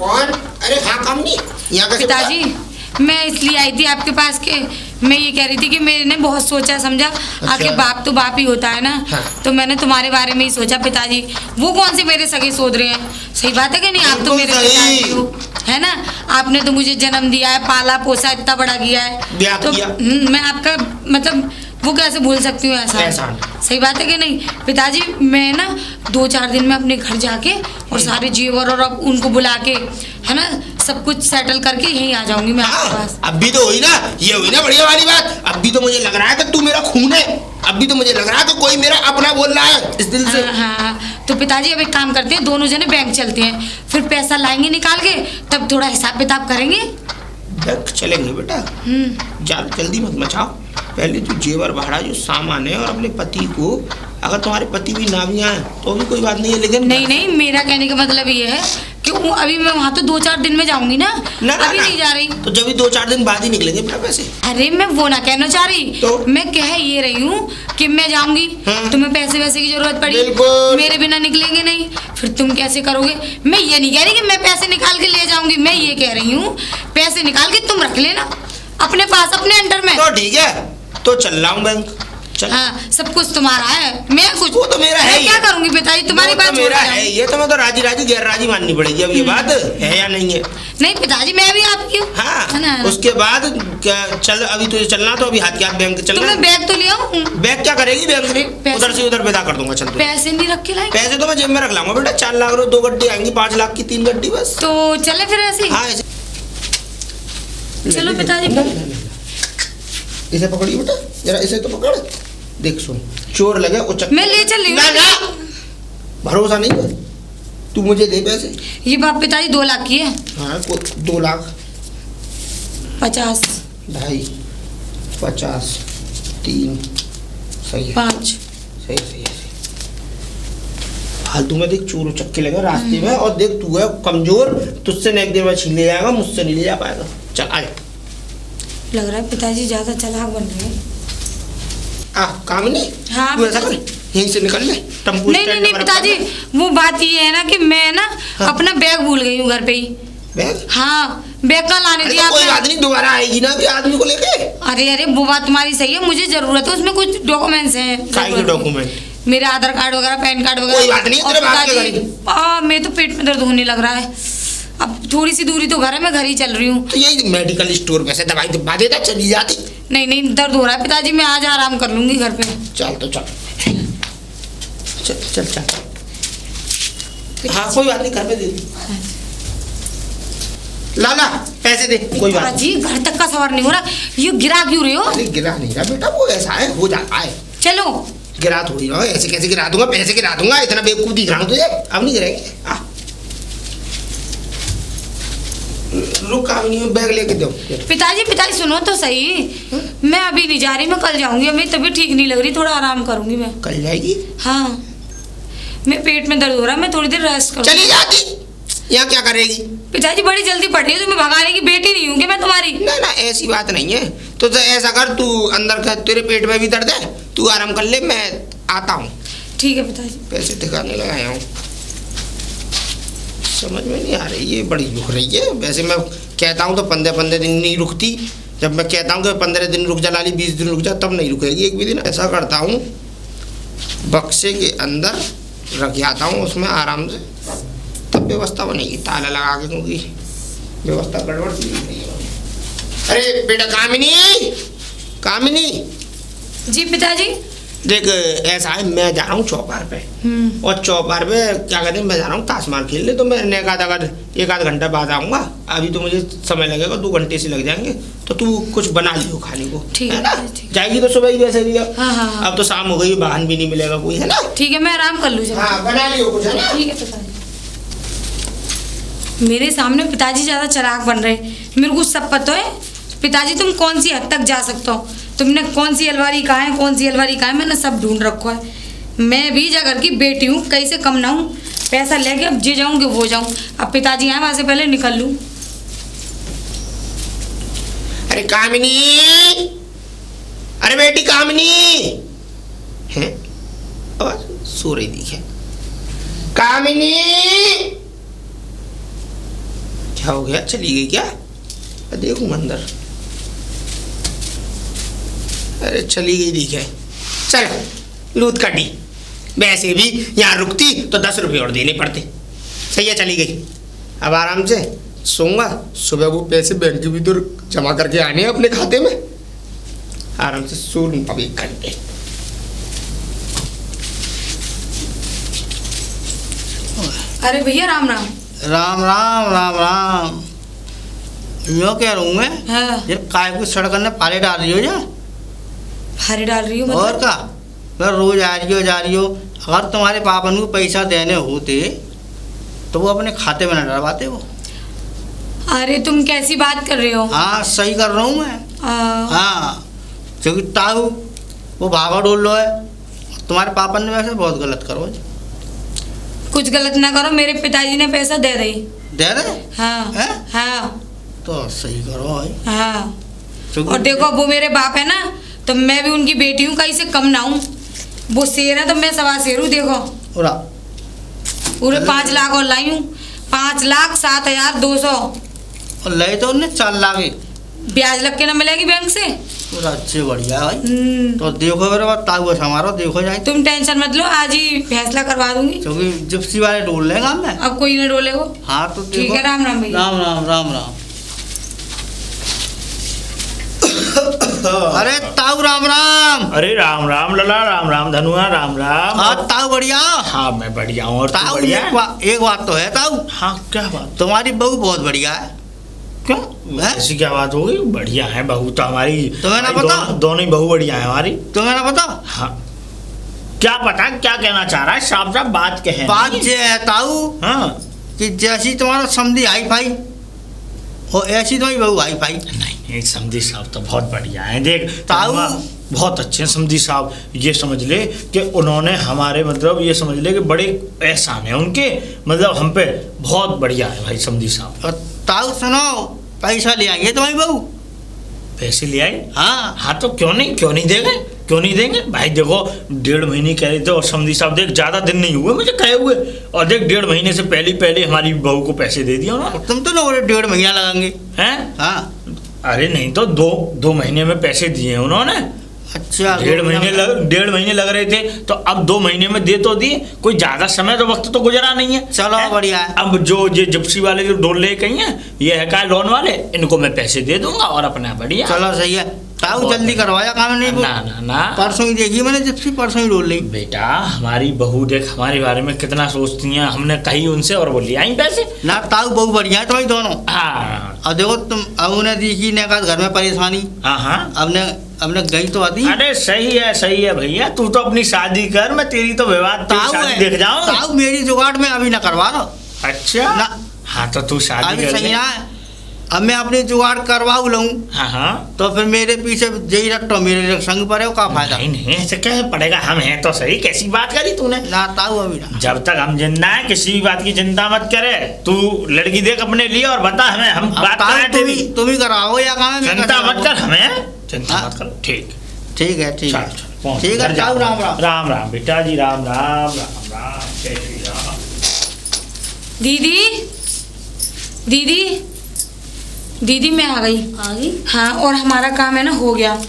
कौन? अरे हाँ कामनी, यहाँ कैसे? पिताजी मैं इसलिए आई थी आपके पास के, मैं ये कह रही थी कि मैंने बहुत सोचा समझा। अच्छा। आखिर बाप तो बाप ही होता है ना। हाँ। तो मैंने तुम्हारे बारे में ही सोचा पिताजी। वो कौन से मेरे सगे सोच रहे हैं? सही बात है कि नहीं? आप तो मेरे पिताजी हो, है ना? आपने तो मुझे जन्म दिया है, पाला पोसा, इतना बड़ा किया है, ब्याह तो किया। मैं आपका मतलब वो कैसे भूल सकती हूँ ऐसा? सही बात है कि नहीं? पिताजी मैं ना 2-4 दिन में अपने घर जाके और सारे जेवर और अब उनको बुला के, है ना, सब कुछ सेटल करके यहीं आ जाऊंगी मैं आपके पास। अब भी तो हुई ना, ये हुई ना बढ़िया वाली बात। अब भी तो मुझे लग रहा है कि तू मेरा खून है, अब भी तो मुझे लग रहा है कि कोई मेरा अपना बोल रहा है इस दिल से। हाँ, तो पिताजी अब एक काम करते हैं, दोनों जने बैंक चलते हैं, फिर पैसा लाएंगे निकाल के, तब थोड़ा हिसाब किताब करेंगे। बैंक चलेंगे बेटा, जल्दी मत मचाओ, पहले तो जेवर भाड़ा जो सामान है, और अपने पति को, अगर तुम्हारे पति भी ना भी आए तो भी कोई बात नहीं है, लेकिन नहीं, मेरा कहने का मतलब ये है कि अभी मैं वहाँ तो 2-4 दिन में जाऊंगी ना, अभी नहीं जा रही। तो जब भी 2-4 दिन बाद ही निकलेंगे बेटा पैसे। अरे मैं वो ना कहना चाह रही, तो मैं कह ये रही हूँ कि मैं जाऊंगी, तुम्हें पैसे वैसे की जरूरत पड़ी, मेरे बिना निकलेंगे नहीं, फिर तुम कैसे करोगे? मैं ये नहीं कह रही कि मैं पैसे निकाल के ले जाऊंगी, मैं ये कह रही हूँ पैसे निकाल के तुम रख लेना अपने पास, अपने अंडर में। तो ठीक है, तो चल रहा हूँ बैंक। चल। हाँ, सब कुछ तुम्हारा है, मैं कुछ वो तो मेरा है। क्या करूंगी पिताजी? तुम्हारी बात मेरा है, ये तो मैं तो राजी गैर राजी माननी पड़ेगी। अब ये बात है या नहीं है? नहीं पिताजी, मैं भी आपकी हूँ। हाँ, उसके बाद क्या? चल, अभी तुझे चलना तो अभी हाथ के हाथ बैंक चलना। मैं बैग तो ले आऊँ। बैग क्या करेगी? बैंक उधर से उधर पैदा कर दूंगा। चल, पैसे नहीं रख के लाए? पैसे तो मैं जेब में रख लाऊंगा बेटा। 4 लाख 2 गड्डी आएंगी, 5 लाख की 3 गड्डी बस। तो चले फिर ऐसे? हाँ, चलो पिताजी। इसे पकड़िए बेटा, जरा इसे तो पकड़। देख सुन, चोर लगे उचक, मैं ले चल रही हूँ। ना, भरोसा नहीं है, तू मुझे दे पैसे। ये बाप पिताजी 2 लाख की है। हाँ, 2 लाख 50 2.5 50 3 सही है, 5 सही है। फालतू में देख चोर उचक्के लगे रास्ते में, और देख तू है कमजोर, तुझसे न एक देर में छीन ले जाएगा, मुझसे नहीं ले जा पाएगा। चल आ जा। लग रहा है पिताजी ज्यादा चालाक बन रहे हैं। काम नहीं। हाँ, तू ऐसा कर, यहीं से निकल ले, टेम्पो स्टैंड नहीं पिताजी, वो बात ये है ना कि मैं ना अपना बैग भूल गई हूँ घर पे ही। बैग? हाँ, बैग का लाने दिया। कोई बात नहीं, दोबारा आएगी ना भी आदमी को लेके। अरे वो बात तुम्हारी सही है, मुझे जरूरत है, उसमें कुछ डॉक्यूमेंट्स हैं। काय के डॉक्यूमेंट? मेरा आधार कार्ड वगैरह, पैन कार्ड वगैरह। कोई बात नहीं, तेरे बाप के घर। मेरे तो पेट में दर्द होने लग रहा है, अब थोड़ी सी दूरी तो घर है, मैं घर ही चल रही हूँ। तो यही मेडिकल स्टोर में से दवाई दिलवा देता, चली जाती। नहीं, दर्द हो रहा है पिताजी, मैं आज आराम कर लूंगी घर पे। चल तो चल। हाँ, कोई बात नहीं, घर पे दे दी। लाला पैसे दे, कोई बात जी घर तक का सवार नहीं हो रहा, ये गिरा क्यों रहे हो? नहीं। गिरा नहीं रहा बेटा, वो ऐसा है, हो जाता है। चलो। गिरा थोड़ी रहो, ऐसे कैसे गिरा दूंगा? पैसे गिरा दूंगा, इतना बेवकूफ दिख रहा हूँ तुझे? अब नहीं गिराएंगे। रुक कामिनी, में बैग लेके दो। पिताजी सुनो तो सही, मैं अभी नहीं जा रही, मैं कल जाऊंगी। मेरी तबीयत ठीक नहीं लग रही, थोड़ा आराम करूंगी मैं। कल जाएगी? हाँ, मेरे पेट में दर्द हो रहा है, मैं थोड़ी देर रेस्ट करूंगी। चली जाती, यहाँ क्या करेगी? पिताजी बड़ी जल्दी पड़ रही है, तुम्हें भगाने की बेटी नहीं हूँ क्या मैं तुम्हारी? ना ऐसी बात नहीं है। तो ऐसा कर, तू अंदर का, तेरे पेट में भी दर्द है, तू आराम कर ले, मैं आता हूँ। ठीक है पिताजी। पैसे ठिकाने लगाया हूँ, समझ में नहीं आ रही, ये बड़ी रुक रही है। वैसे मैं कहता हूँ तो 15 दिन नहीं रुकती, जब मैं कहता हूँ कि 15 दिन रुक जा लाली, 20 दिन रुक जा, तब नहीं रुकेगी एक भी दिन। ऐसा करता हूँ, बक्से के अंदर रख आता हूँ, उसमें आराम से, तब व्यवस्था बनेगी ताला लगा के, क्योंकि व्यवस्था गड़बड़ सी नहीं है। अरे बेटा कामिनी, कामिनी। जी पिताजी। देख ऐसा है, मैं जा रहा हूँ चौपार पे, और चौपार पे क्या कहते हैं, मैं जा रहा हूँ ताश मार खेलने। तो मैं एक आध घंटा बाद आऊँगा। अभी तो मुझे समय लगेगा, 2 घंटे से लग जाएंगे। तो तू कुछ बना लियो खाने को, ठीक है ना? जाएगी तो सुबह ही वैसे लिया। हाँ। अब तो शाम हो गई, वाहन भी नहीं मिलेगा कोई, है ना? ठीक है, मैं आराम कर लूँ। हाँ, बना लियो कुछ, है ना? ठीक है पिताजी। मेरे सामने पिताजी ज्यादा चालाक बन रहे हैं, मेरे को सब पता है। पिताजी तुम कौन सी हद तक जा सकते हो, तुमने कौन सी अलमारी कहाँ है, कौन सी अलमारी कहाँ है, मैंने सब ढूंढ रखा है। मैं भी जगह की बेटी हूँ, कहीं से कम ना हूँ। पैसा लेके अब जे जाऊँगी वो जाऊँ, अब पिताजी आए वहाँ से पहले निकल लूँ। अरे कामिनी, अरे बेटी कामिनी है, और सो रही दिखे। कामिनी, क्या हो गया, चली गई क्या? देखूं अंदर। अरे चली गई दिखे। चल लूट काटी, वैसे भी यहाँ रुकती तो 10 रुपये और देने पड़ते। सही है, चली गई। अब आराम से सोऊंगा, सुबह वो पैसे बैंक के भीतर जमा करके आने हैं अपने खाते में। आराम से सो लूँ अब 1 घंटे। अरे भैया राम राम। राम राम राम राम। यो कह रहा हूँ मैं, हाँ। ये काय को सड़क ने पाले डाल रही हो जा? भारी डाल रही हूँ और का मैं रोज आ रही हो जा रही हो। अगर तुम्हारे पापा को पैसा देने होते तो वो अपने खाते में न डलवाते वो। अरे तुम कैसी बात कर रहे हो? हाँ सही कर रहा हूँ मैं। हाँ, क्योंकि ताऊ वो भागा डोल लो है। तुम्हारे पापा ने वैसे बहुत गलत करो। कुछ गलत ना करो, मेरे पिताजी ने पैसा दे दे। हाँ है? हाँ तो सही करो भाई। हाँ, और देखो वो मेरे बाप है ना, तो मैं भी उनकी बेटी हूँ, कहीं से कम ना हूँ। वो शेर है तो मैं 1.25 शेर हूँ। देखो पूरे 5 लाख और लाई हूँ, 5,07,200। और ले तो उन्हें 4 लाख ब्याज लग के ना मिलेगी बैंक से। पूरा अच्छे बढ़िया भाई। तो देखो मेरे बात ताऊ हमारा देखो जाए। तुम टेंशन मत लो, आज ही फैसला करवा दूंगी, क्योंकि जिप्सी वाले डोल लेगा मैं। अब कोई ना डोले वो। हाँ तो ठीक है, राम राम भैया। राम राम राम राम। अरे ताऊ राम राम। अरे राम राम लला, राम राम धनुआ, राम राम। हाँ ताऊ बढ़िया। हाँ मैं बढ़िया हूँ, और ताऊ बढ़िया? एक बात तो है ताऊ। हाँ क्या बात? तुम्हारी बहू बहुत बढ़िया है। क्यों, ऐसी क्या बात हो गई? बढ़िया है बहू तो हमारी। तुम्हें ना पता? दोनों ही बहू बढ़िया है हमारी। तुम्हें ना पता? हाँ क्या पता, क्या कहना चाह रहा है? साफ साफ बात कहे। बात ये है ताऊ, हाँ, कि जैसी तुम्हारा समधी हाई फाई और ऐसी तुम्हारी बहू हाई फाई। नहीं समधी साहब तो बहुत बढ़िया है। देख ताऊ बहुत अच्छे हैं समधी साहब। ये समझ ले कि उन्होंने हमारे मतलब ये समझ ले कि बड़े एहसान है उनके, मतलब हम पे बहुत बढ़िया है भाई समधी साहब। और ताऊ सुनो, पैसा ले आएंगे तुम्हारी बहू। पैसे ले आए? हाँ तो क्यों नहीं देंगे, क्यों नहीं देंगे भाई। देखो 1.5 महीने कह रहे थे, और समधी साहब देख ज्यादा दिन नहीं हुए मुझे कहे हुए, और देख 1.5 महीने से पहले हमारी बहू को पैसे दे दिया उन्होंने। तुम तो लोग 1.5 महीना लगाएंगे हैं? हाँ। अरे नहीं तो 2 महीने में पैसे दिए उन्होंने। अच्छा 1.5 महीने लग रहे थे, तो अब 2 महीने में दे तो दिए। कोई ज्यादा समय तो वक्त तो गुजरा नहीं है। चलो बढ़िया है। अब जो ये जिप्सी वाले जो डोल ले गई हैं, ये है का लोन वाले, इनको मैं पैसे दे दूंगा और अपना बढ़िया। चलो सही है ताऊ, जल्दी करवाया काम नहीं। ना परसों ही देखी मैंने जिप्सी, परसों ही डोल ली। बेटा हमारी बहू देख हमारे बारे में कितना सोचती हैं, हमने कही उनसे और वो ले आई पैसे। ना ताऊ बहू बढ़िया है तुम्हारी दोनों। हाँ अब देखो तुम, अब उन्हें देखी ने कहा घर में परेशानी। हाँ अब गई तो आती। अरे सही है भैया, तू तो अपनी शादी कर, मैं तेरी तो विवाद देख जाऊं। ताऊ मेरी जुगाड़ में अभी ना करवा लो। अच्छा ना। हाँ तो तू शादी अभी कर सही ले। ना है। अब मैं अपनी जुगाड़ करवाऊ लूँ हाँ हाँ तो फिर मेरे पीछे यही रट्टो मेरे संग पर है, का फायदा? नहीं नहीं ऐसे कैसे पड़ेगा, हम हैं तो सही। कैसी बात करी तूने? लाता हूँ अभी ना। जब तक हम जिंदा हैं किसी भी बात की चिंता मत करे। तू लड़की देख अपने लिए और बता हमें, हम बात करें तेरी। तुम ही कराओ या काम है? चिंता मत कर, हमें चिंता मत करो। ठीक ठीक है ठीक है पहुंच। ठीक है, जाओ। राम राम। राम राम बेटा जी, राम राम राम राम, जय श्री राम। दीदी दीदी दीदी मैं आ गई। आ गई? हाँ, और हमारा काम है ना हो गया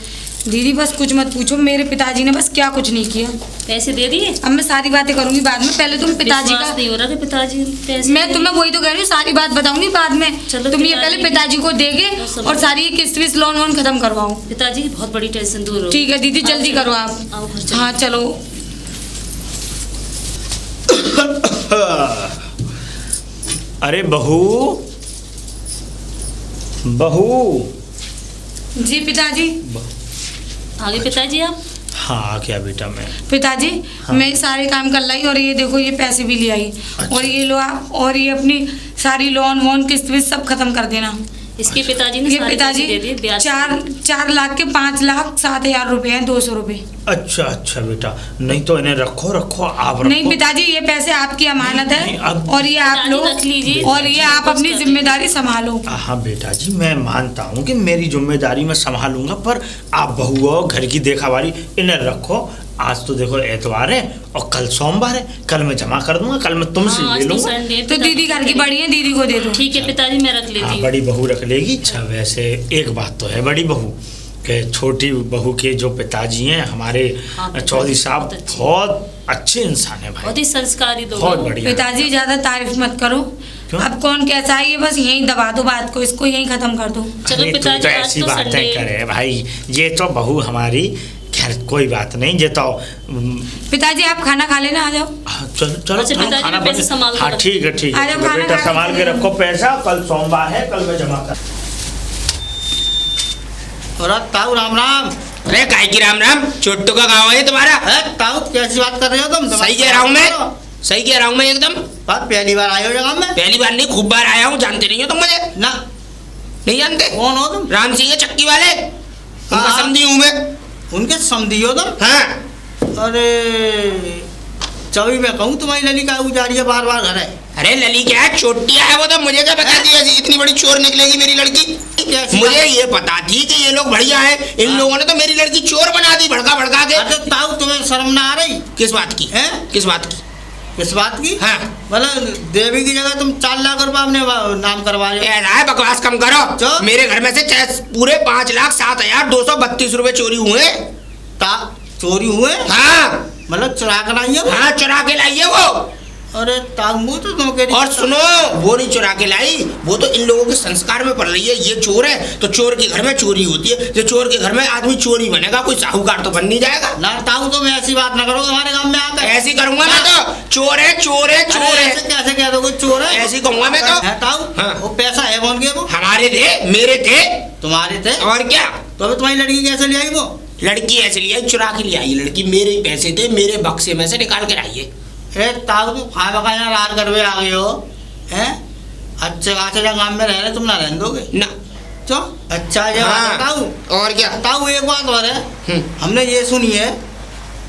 दीदी। बस कुछ मत पूछो, मेरे पिताजी ने बस क्या कुछ नहीं किया। पैसे दे दिए? अब मैं सारी बातें करूंगी बाद में, पहले तुम पिताजी विश्वास का। नहीं हो रहा कि पिताजी पैसे मैं तुम्हें वही तो कह रही हूँ, सारी बात बताऊंगी बाद में। चलो तुम ये पिताजी- पहले पिताजी को देगे और सारी ये किस्त विस्त लोन वोन खत्म करवाओ। पिताजी की बहुत बड़ी टेंशन दूर हो। ठीक है दीदी, जल्दी करो आप। आओ घर चलो। हाँ चलो। अरे बहू, बहू। जी पिताजी। आ गए पिताजी आप? हाँ क्या बेटा मैं पिताजी हाँ। मैं सारे काम कर लाई और ये देखो ये पैसे भी ले आई। अच्छा। और ये लो आप, और ये अपनी सारी लोन वोन किस्त विस्त सब खत्म कर देना। इसके पिताजी ने ये सारे पिताजी पैसे दे दिए, ब्याज 4 लाख के 5,07,000 रुपए हैं, 200 रुपए। अच्छा अच्छा बेटा, नहीं तो इन्हें रखो रखो, आप रखो। नहीं पिताजी, ये पैसे आपकी अमानत नहीं, है अब- और ये आप पिताजी लो रख लीजिए। और ये आप कुछ अपनी कर जिम्मेदारी संभालो। हाँ बेटा जी, मैं मानता हूँ कि मेरी जिम्मेदारी मैं संभालूंगा, पर आप बहू हो, घर की देखावारी, इन्हें रखो। आज तो देखो एतवार है और कल सोमवार है, कल मैं जमा कर दूंगा, कल मैं तुमसे हाँ, ले आज तो लूंगा। संडे है, तो पिताजी दीदी घर की को बड़ी है, दीदी को दे दो। ठीक है पिताजी, मैं रख लेती हाँ हूँ। बड़ी बहू रख लेगी। अच्छा वैसे एक बात तो है बड़ी बहू के छोटी बहू के जो पिताजी हैं हमारे हाँ, पिताजी चौधरी साहब बहुत अच्छे। बहुत अच्छे इंसान है भाई, बहुत ही संस्कारी दो। बहुत बढ़िया। पिताजी ज्यादा तारीफ मत करो। क्यों? अब कौन कैसा है ये बस यहीं दबा दो बात को, इसको यहीं खत्म कर दो। चलो अरे तू पिताजी, तो आज ऐसी तो बातें संडे है। करे भाई, ये तो बहू हमारी, खैर कोई बात नहीं, ये तो पिताजी आप खाना खा लेना, आ जाओ। चलो चलो अच्छा, चलो, पिताजी खाना ने पैसे बन- संभाल के हाँ रखो। ठीक है ठीक आ है, जाओ, चलो खाना बेटा खा के संभाल के चलो। रखो पैसा, कल सोमवार है, कल मैं जमा कर। और ताऊ राम राम। अरे काय की राम राम, छोटू का गाँव है तुम्हारा? ताऊ कैसी बात कर रहे हो तुम? सही कह रहा हूँ मैं, सही कह रहा हूँ मैं एकदम। बात पहली बार आए हो जगह में? पहली बार नहीं, खूब बार आया हूँ, जानते नहीं हो तुम मुझे? ना। नहीं जानते? कौन हो तुम? राम सिंह है चक्की वाले, उनका हाँ। समझी हूँ मैं। उनके समझी हो तुम? हाँ अरे चौबी में कहूँ तुम्हारी लली का जा रही है बार बार घर है। अरे लली क्या है, छोटिया है वो तो, मुझे क्या पता थी ऐसी इतनी बड़ी चोर निकलेगी मेरी लड़की। कैसी मुझे ये पता थी कि ये लोग बढ़िया है, इन लोगों ने तो मेरी लड़की चोर बना दी भड़का भड़का के। अरे ताऊ तुम्हें शर्म ना आ रही? किस बात की? हैं? किस बात की? किस बात की? हाँ। मतलब देवी की जगह तुम 4 लाख रुपए अपने नाम करवा रहे हो। ऐसा है, बकवास कम करो। जो? मेरे घर में से पूरे 5,07,232 रुपए चोरी हुए। चोरी हुए? हाँ मतलब चुरा कर आई है वो? हाँ, चुरा के लाई है वो। अरे ताऊ मुँह तो तुम कह रही। और सुनो, वो नहीं चुरा के लाई, वो तो इन लोगों के संस्कार में पड़ रही है। ये चोर है तो चोर के घर में चोरी होती है, जो चोर के घर में आदमी चोरी बनेगा, कोई साहूकार तो बन नहीं जाएगा ना ताऊ तुम ऐसी बात ना करो हमारे गांव में आकर। ऐसी करूंगा मैं तो। चोर है चोर है चोर अरे है, ऐसे कैसे कह दोगे चोर है? ऐसी कहूंगा मैं तो। है ताऊ? हाँ। वो पैसा है कौन के वो? हमारे थे, मेरे थे, तुम्हारे थे? और क्या। तो अभी तुम्हारी लड़की कैसे ले आई वो? लड़की ऐसे लिया, चुरा के ले आई लड़की, मेरे ही पैसे थे, मेरे बक्से में से निकाल के लाई है। ए ताऊ तुम खा बका यहाँ रात करवे आ गए हो हैं? अच्छे खासे जगह गांव में रह रहे तुम ना रहने दोगे ना तो अच्छा ये हाँ। ताऊ और क्या। ताऊ एक बात और है, हम्म। हमने ये सुनी है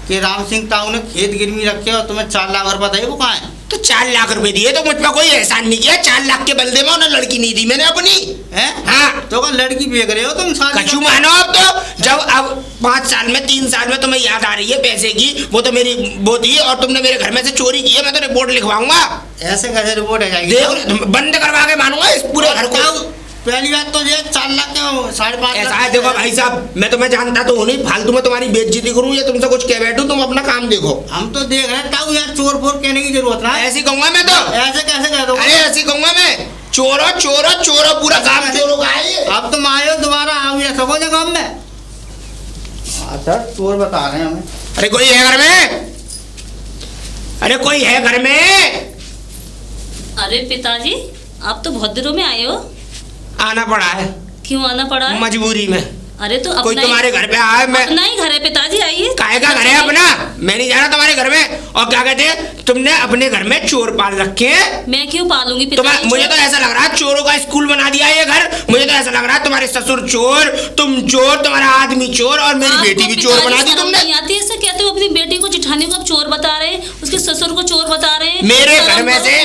कि राम सिंह ताऊ ने खेत गिरवी रखे और तुम्हें 4 लाख रुपए दिए, वो कहाँ है? तो 4 लाख रुपए दिए तो मुझ पर कोई एहसान नहीं किया। 4 लाख के बदले में उन्हें लड़की नहीं दी मैंने अपनी। हैं? हाँ। तो क्या लड़की बेच रहे हो तुम? शादी कछु का- मानो अब तो, जब अब 5 साल में 3 साल में तुम्हें याद आ रही है पैसे की, वो तो मेरी वो थी, और तुमने मेरे घर में से चोरी की है, मैं तो रिपोर्ट लिखवाऊंगा। ऐसे कैसे रिपोर्ट है जाएगी? देख, बंद करवा के मानूंगा इस पूरे घर को। ताऊ, पहली बात तो ये 4 लाख के 5.5 ऐसा लाख है, देखो भाई साहब, मैं तुम्हें जानता तो हूँ नहीं, फालतू में तुम्हारी बेइज्जती करूँ या तुमसे कुछ कह बैठूं, तुम अपना काम देखो। हम तो देख रहे हैं ताऊ, यहाँ चोर फोर कहने की जरूरत ना है। ऐसी कहूंगा मैं तो। ऐसे कैसे कह दो? अरे ऐसी कहूंगा मैं, चोरो चोरो चोरो, पूरा गांव चोरों का है ये। अब तुम आए हो दोबारा आओ या सको जगह में। अच्छा चोर बता रहे हैं हमें। अरे कोई है घर में? अरे कोई है घर में? अरे पिताजी, आप तो बहुत दिनों में आए हो। आना पड़ा है, क्यों आना पड़ा है? मजबूरी में। अरे तो कोई अपना तुम्हारे घर पे आए, मैं अपना ही घर है पिताजी, आइए। काहे का घर है अपना? मैं नहीं जा रहा तुम्हारे घर में। और क्या कहते हैं, तुमने अपने घर में चोर पाल रखे हैं। मैं क्यों पालूंगी पिताजी? मुझे तो ऐसा लग रहा है चोरों का स्कूल बना दिया है ये घर। मुझे तो ऐसा लग रहा है तुम्हारे ससुर चोर, तुम चोर, तुम्हारा आदमी चोर और मेरी बेटी भी चोर बना दी तुमने। नहीं आती ऐसा कहते हो? अपनी बेटी को जिठानी को आप चोर बता रहे हैं, उसके ससुर को चोर बता रहे हैं। मेरे घर में से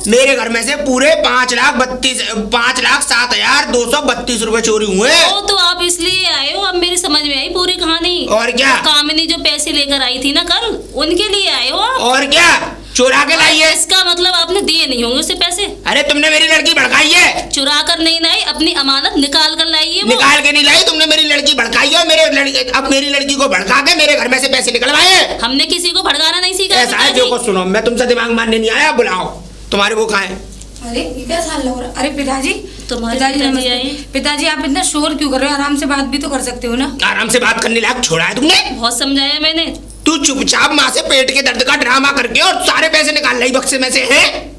मेरे घर में से पूरे 5,07,232 रुपए चोरी हुए। ओ तो आप इसलिए आए हो, अब मेरी समझ में आई पूरी कहानी। और क्या? कामिनी जो पैसे लेकर आई थी ना कल, उनके लिए आए हो आप। और क्या? चुरा के लाई है। इसका मतलब आपने दिए नहीं होंगे उसे पैसे। अरे तुमने मेरी लड़की भड़काई है। चुरा कर नहीं लाई, अपनी अमानत निकाल कर लाई है। निकाल के नहीं लाई, तुमने मेरी लड़की भड़काई है। अब मेरी लड़की को भड़का के मेरे घर में से पैसे निकलवाए। हमने किसी को भड़काना नहीं सीखा। ऐसा है, देखो सुनो, मैं तुमसे दिमाग मारने नहीं आया, बुलाओ तुम्हारे वो कहाँ है। अरे ये क्या हाल लग रहा है? अरे पिताजी, तुम्हारे पिताजी आए। पिताजी आप इतना शोर क्यों कर रहे हो? आराम से बात भी तो कर सकते हो ना। आराम से बात करने लायक छोड़ा है तुमने? बहुत समझाया मैंने। तू चुपचाप माँ से पेट के दर्द का ड्रामा करके और सारे पैसे निकाल लाई बक्से में से है।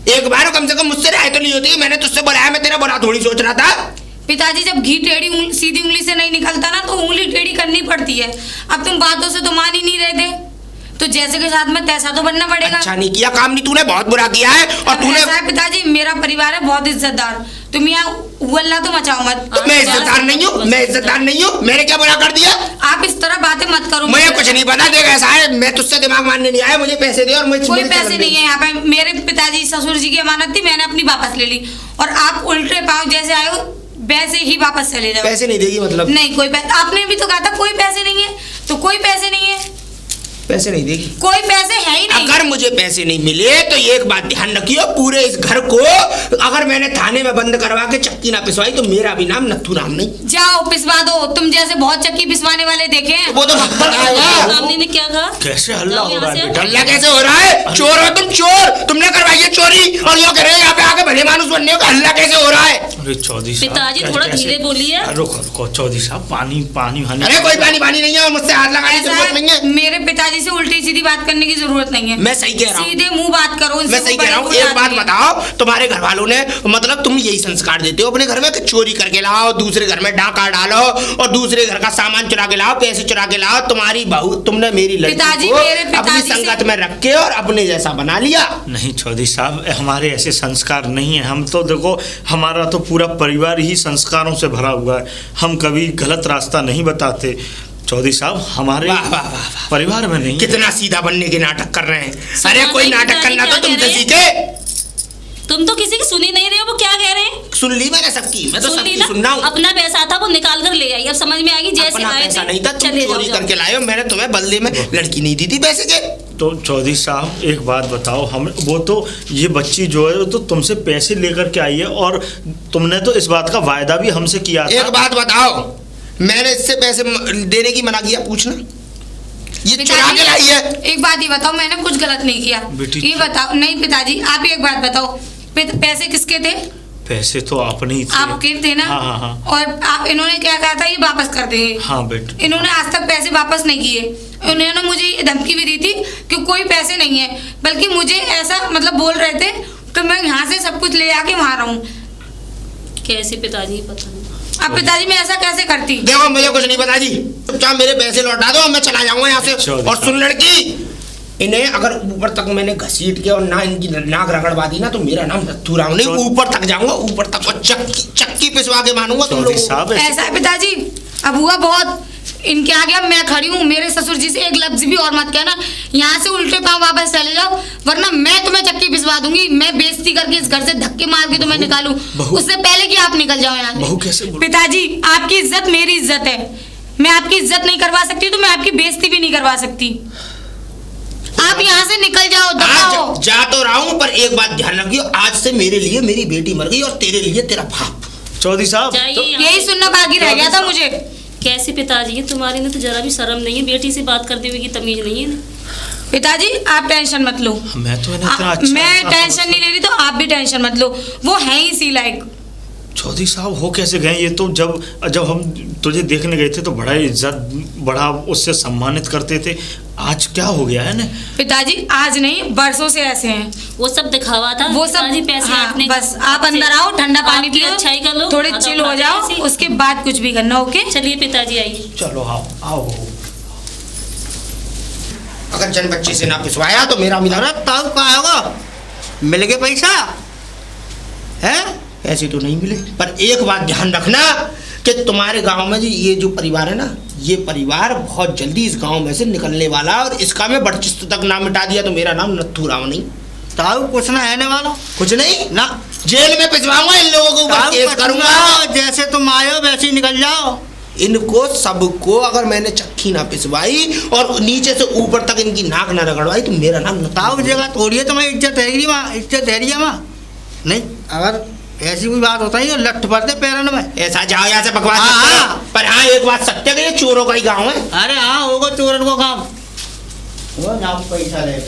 एक बार कम से कम मुझसे राय तो नहीं होती। मैंने तुझसे बुलाया, मैं तेरा बुरा थोड़ी सोच रहा था। पिताजी जब घी टेढ़ी सीधी उंगली से नहीं निकलता ना तो उंगली टेढ़ी करनी पड़ती है। अब तुम बातों से तो मान ही नहीं रहे थे, तो जैसे के साथ में तैसा तो बनना पड़ेगा। अच्छा नहीं किया काम, नहीं तूने बहुत बुरा किया है। और तूने पिताजी, मेरा परिवार है बहुत इज्जतदार, तुम यहाँ उल्ला तो मचाओ मत। तो मैं इज्जतदार नहीं हूँ, मैं इज्जतदार नहीं हूँ। मैंने क्या बुरा कर दिया? आप इस तरह बातें मत करो। मुझे कुछ नहीं पता। देख ऐसा है, मैं तुझसे दिमाग मारने नहीं आया, मुझे पैसे दे। और मुझे कोई पैसे नहीं है यहाँ पे। मेरे पिताजी ससुर जी की अमानत थी, मैंने अपनी वापस ले ली। और आप उल्टे पाँव जैसे आए हो वैसे ही वापस चले जाओ। पैसे नहीं देगी मतलब? नहीं, कोई पैसे, आपने भी तो कहा था कोई पैसे नहीं है, तो कोई पैसे नहीं है। पैसे नहीं देगी? कोई पैसे है ही नहीं। अगर मुझे पैसे नहीं मिले तो एक बात ध्यान रखियो, पूरे इस घर को अगर मैंने थाने में बंद करवा के चक्की ना पिसवाई तो मेरा भी नाम नथु राम नहीं। जाओ पिसवा दो, तुम जैसे बहुत चक्की पिसवाने वाले देखे हैं। वो तो सामने ने क्या कहा? कैसे हल्ला हो रहा है बेटा? हल्ला कैसे हो रहा है? चोर हो तुम, चोर। तुमने करवाई है चोरी और ये कह रहे हैं यहाँ पे आके भले मानुस बनने का। हल्ला कैसे हो रहा है? अरे चौधरी साहब, पिताजी थोड़ा धीरे बोलिए। रुको चौधरी साहब, पानी पानी। अरे कोई पानी नहीं है और मुझसे हाथ लगाने की जरूरत नहीं है। मेरे पिताजी से उल्टी सीधी बात करने की जरूरत नहीं है। मैं सही कह रहा हूँ, सीधे मुंह बात करो। मैं सही कह रहा हूँ। एक बात बताओ, तुम्हारे घर वालों ने मतलब तुम यही संस्कार देते हो अपने घर में कि चोरी करके लाओ, दूसरे घर में डाका डालो और दूसरे घर का सामान चुरा के लाओ, पैसे चुरा के लाओ। तुम्हारी बहू, तुमने मेरी लड़की को अपनी संगत में रख के और अपने जैसा बना लिया। नहीं चौधरी साहब, हमारे ऐसे संस्कार नहीं है। हम तो देखो, हमारा तो पूरा परिवार ही संस्कारों से भरा हुआ है। हम कभी गलत रास्ता नहीं बताते चौधरी साहब, हमारे परिवार में नहीं। कितना सीधा बनने के नाटक कर रहे हैं। अरे कोई नाटक करना तो तुमसे सीखे। तुम तो किसी की सुनी नहीं रहे हो, वो क्या कह रहे हैं? सुन ली मैंने सबकी, मैं तो सबकी सुन रहा हूँ। अपना पैसा था वो निकाल कर ले आई, अब समझ में आ गई। जैसे आए पैसा नहीं था, तुम चोरी करके लाए हो। मैंने तुम्हें बदले में लड़की नहीं दी थी पैसे के। तो चौधरी साहब एक बात बताओ, हम वो तो ये बच्ची जो है वो तो तुमसे पैसे लेकर के आई है और तुमने तो इस बात का वायदा भी हमसे किया था। एक बात बताओ, मैंने इससे पैसे देने की मना किया? पूछना, ये चुरा के लाई है। एक बात ही बताओ, मैंने कुछ गलत नहीं किया। ये बताओ। नहीं पिताजी, आप एक बात बताओ, पैसे किसके थे? पैसे तो आपने ही थे। आपके थे ना? हाँ। और आप, इन्होंने क्या कहा था, ये वापस कर देंगे। हाँ बेटा। इन्होंने आज तक पैसे वापस नहीं किए। इन्होंने मुझे ये धमकी भी दी थी कि कोई पैसे नहीं है, बल्कि मुझे ऐसा मतलब बोल रहे थे कि मैं यहाँ से सब कुछ ले आके वहाँ रहूँ। कैसे पिताजी, पता नहीं। अब पिताजी मैं ऐसा कैसे करती? देखो मुझे कुछ नहीं पता जी, चुपचाप मेरे पैसे लौटा दो, मैं चला जाऊंगा यहाँ से। और सुन लड़की, इन्हें अगर ऊपर तक मैंने घसीट के और ना इनकी नाक रगड़वा दी ना तो मेरा नाम नथु राम नहीं, ऊपर तक जाऊंगा, ऊपर तक और चक्की पिसवा के मानूंगा तुम लोग। ऐसा है पिताजी, अब हुआ बहुत। इनके आगे अब मैं खड़ी हूँ। मेरे ससुर जी से एक लफ्ज भी और मत कहना। यहाँ से उल्टे पाँव वापस चले जाओ, वरना मैं तुम्हें चक्की पिसवा दूंगी। मैं बेइज्जती करके इस घर से धक्के मार के तुम्हें निकालूं, उससे पहले कि आप निकल जाओ यहाँ से। पिताजी, आपकी इज्जत मेरी इज्जत है। मैं आपकी इज्जत नहीं करवा सकती तो मैं आपकी बेइज्जती भी नहीं करवा सकती। आप यहाँ से निकल जाओ। जा तो रहा हूँ, पर एक बात ध्यान रखियो, आज से मेरे लिए मेरी बेटी मर गई और तेरे लिए तेरा बाप। चौधरी साहब तो यही सुनना बाकी रह गया था मुझे। कैसी पिताजी है तुम्हारी, ने तो जरा भी शर्म नहीं है, बेटी से बात करते हुए की तमीज नहीं है। पिताजी आप टेंशन मत लो। मैं तो अच्छा मैं टेंशन नहीं ले रही, तो आप भी टेंशन मत लो। वो है ही इसी लायक। चौधरी साहब हो कैसे गए? ये तो जब हम तुझे देखने गए थे तो बड़ा इज्जत, बड़ा उससे सम्मानित करते थे। आज क्या हो गया है ना? पिताजी आज नहीं, बरसों से ऐसे हैं। वो सब दिखावा था। वो सब पैसे हाँ, बस आप अंदर आओ, ठंडा पानी पियो, अच्छाई कर लो। थोड़े हाँ, तो चिल हो अपना जाओ, ऐसे ही। उसके बाद कुछ भी करना। ओके चलिए पिताजी आइए। चलो आओ आओ। अगर जन बच्चे से ना पिसवाया तो मेरा मिला। अरे तब का होगा, मिल गए पैसा है? ऐसे तो नहीं मिले, पर एक बात ध्यान रखना कि तुम्हारे गांव में जी ये जो परिवार है ना, ये परिवार बहुत जल्दी इस गांव में से निकलने वाला है, और इसका मैं बर्चिस्त तक नाम मिटा दिया तो मेरा नाम नत्थू राव नहीं। ताऊ कुछ ना है वाला, कुछ नहीं ना जेल में भिजवाऊंगा इन लोगों को, ऊपर ताऊ केस कुछ करूंगा। ना, जैसे तुम आए हो वैसे ही निकल जाओ। इनको सबको अगर मैंने चक्की ना पिसवाई और नीचे से ऊपर तक इनकी नाक ना रगड़वाई तो मेरा नाम नत्थू ताऊ जगह तोड़ी है, तुम्हें इज्जत है माँ, इज्जत है माँ। नहीं अगर ऐसी कोई बात होता है लठ पड़ते पैरन में। ऐसा जाओ यहाँ से बकवास हाँ, मत करो। हाँ। पर हाँ एक बात सत्य है कि ये चोरों का ही गाँव है। अरे हाँ होगा चोरन को काम। वो ना पैसा ले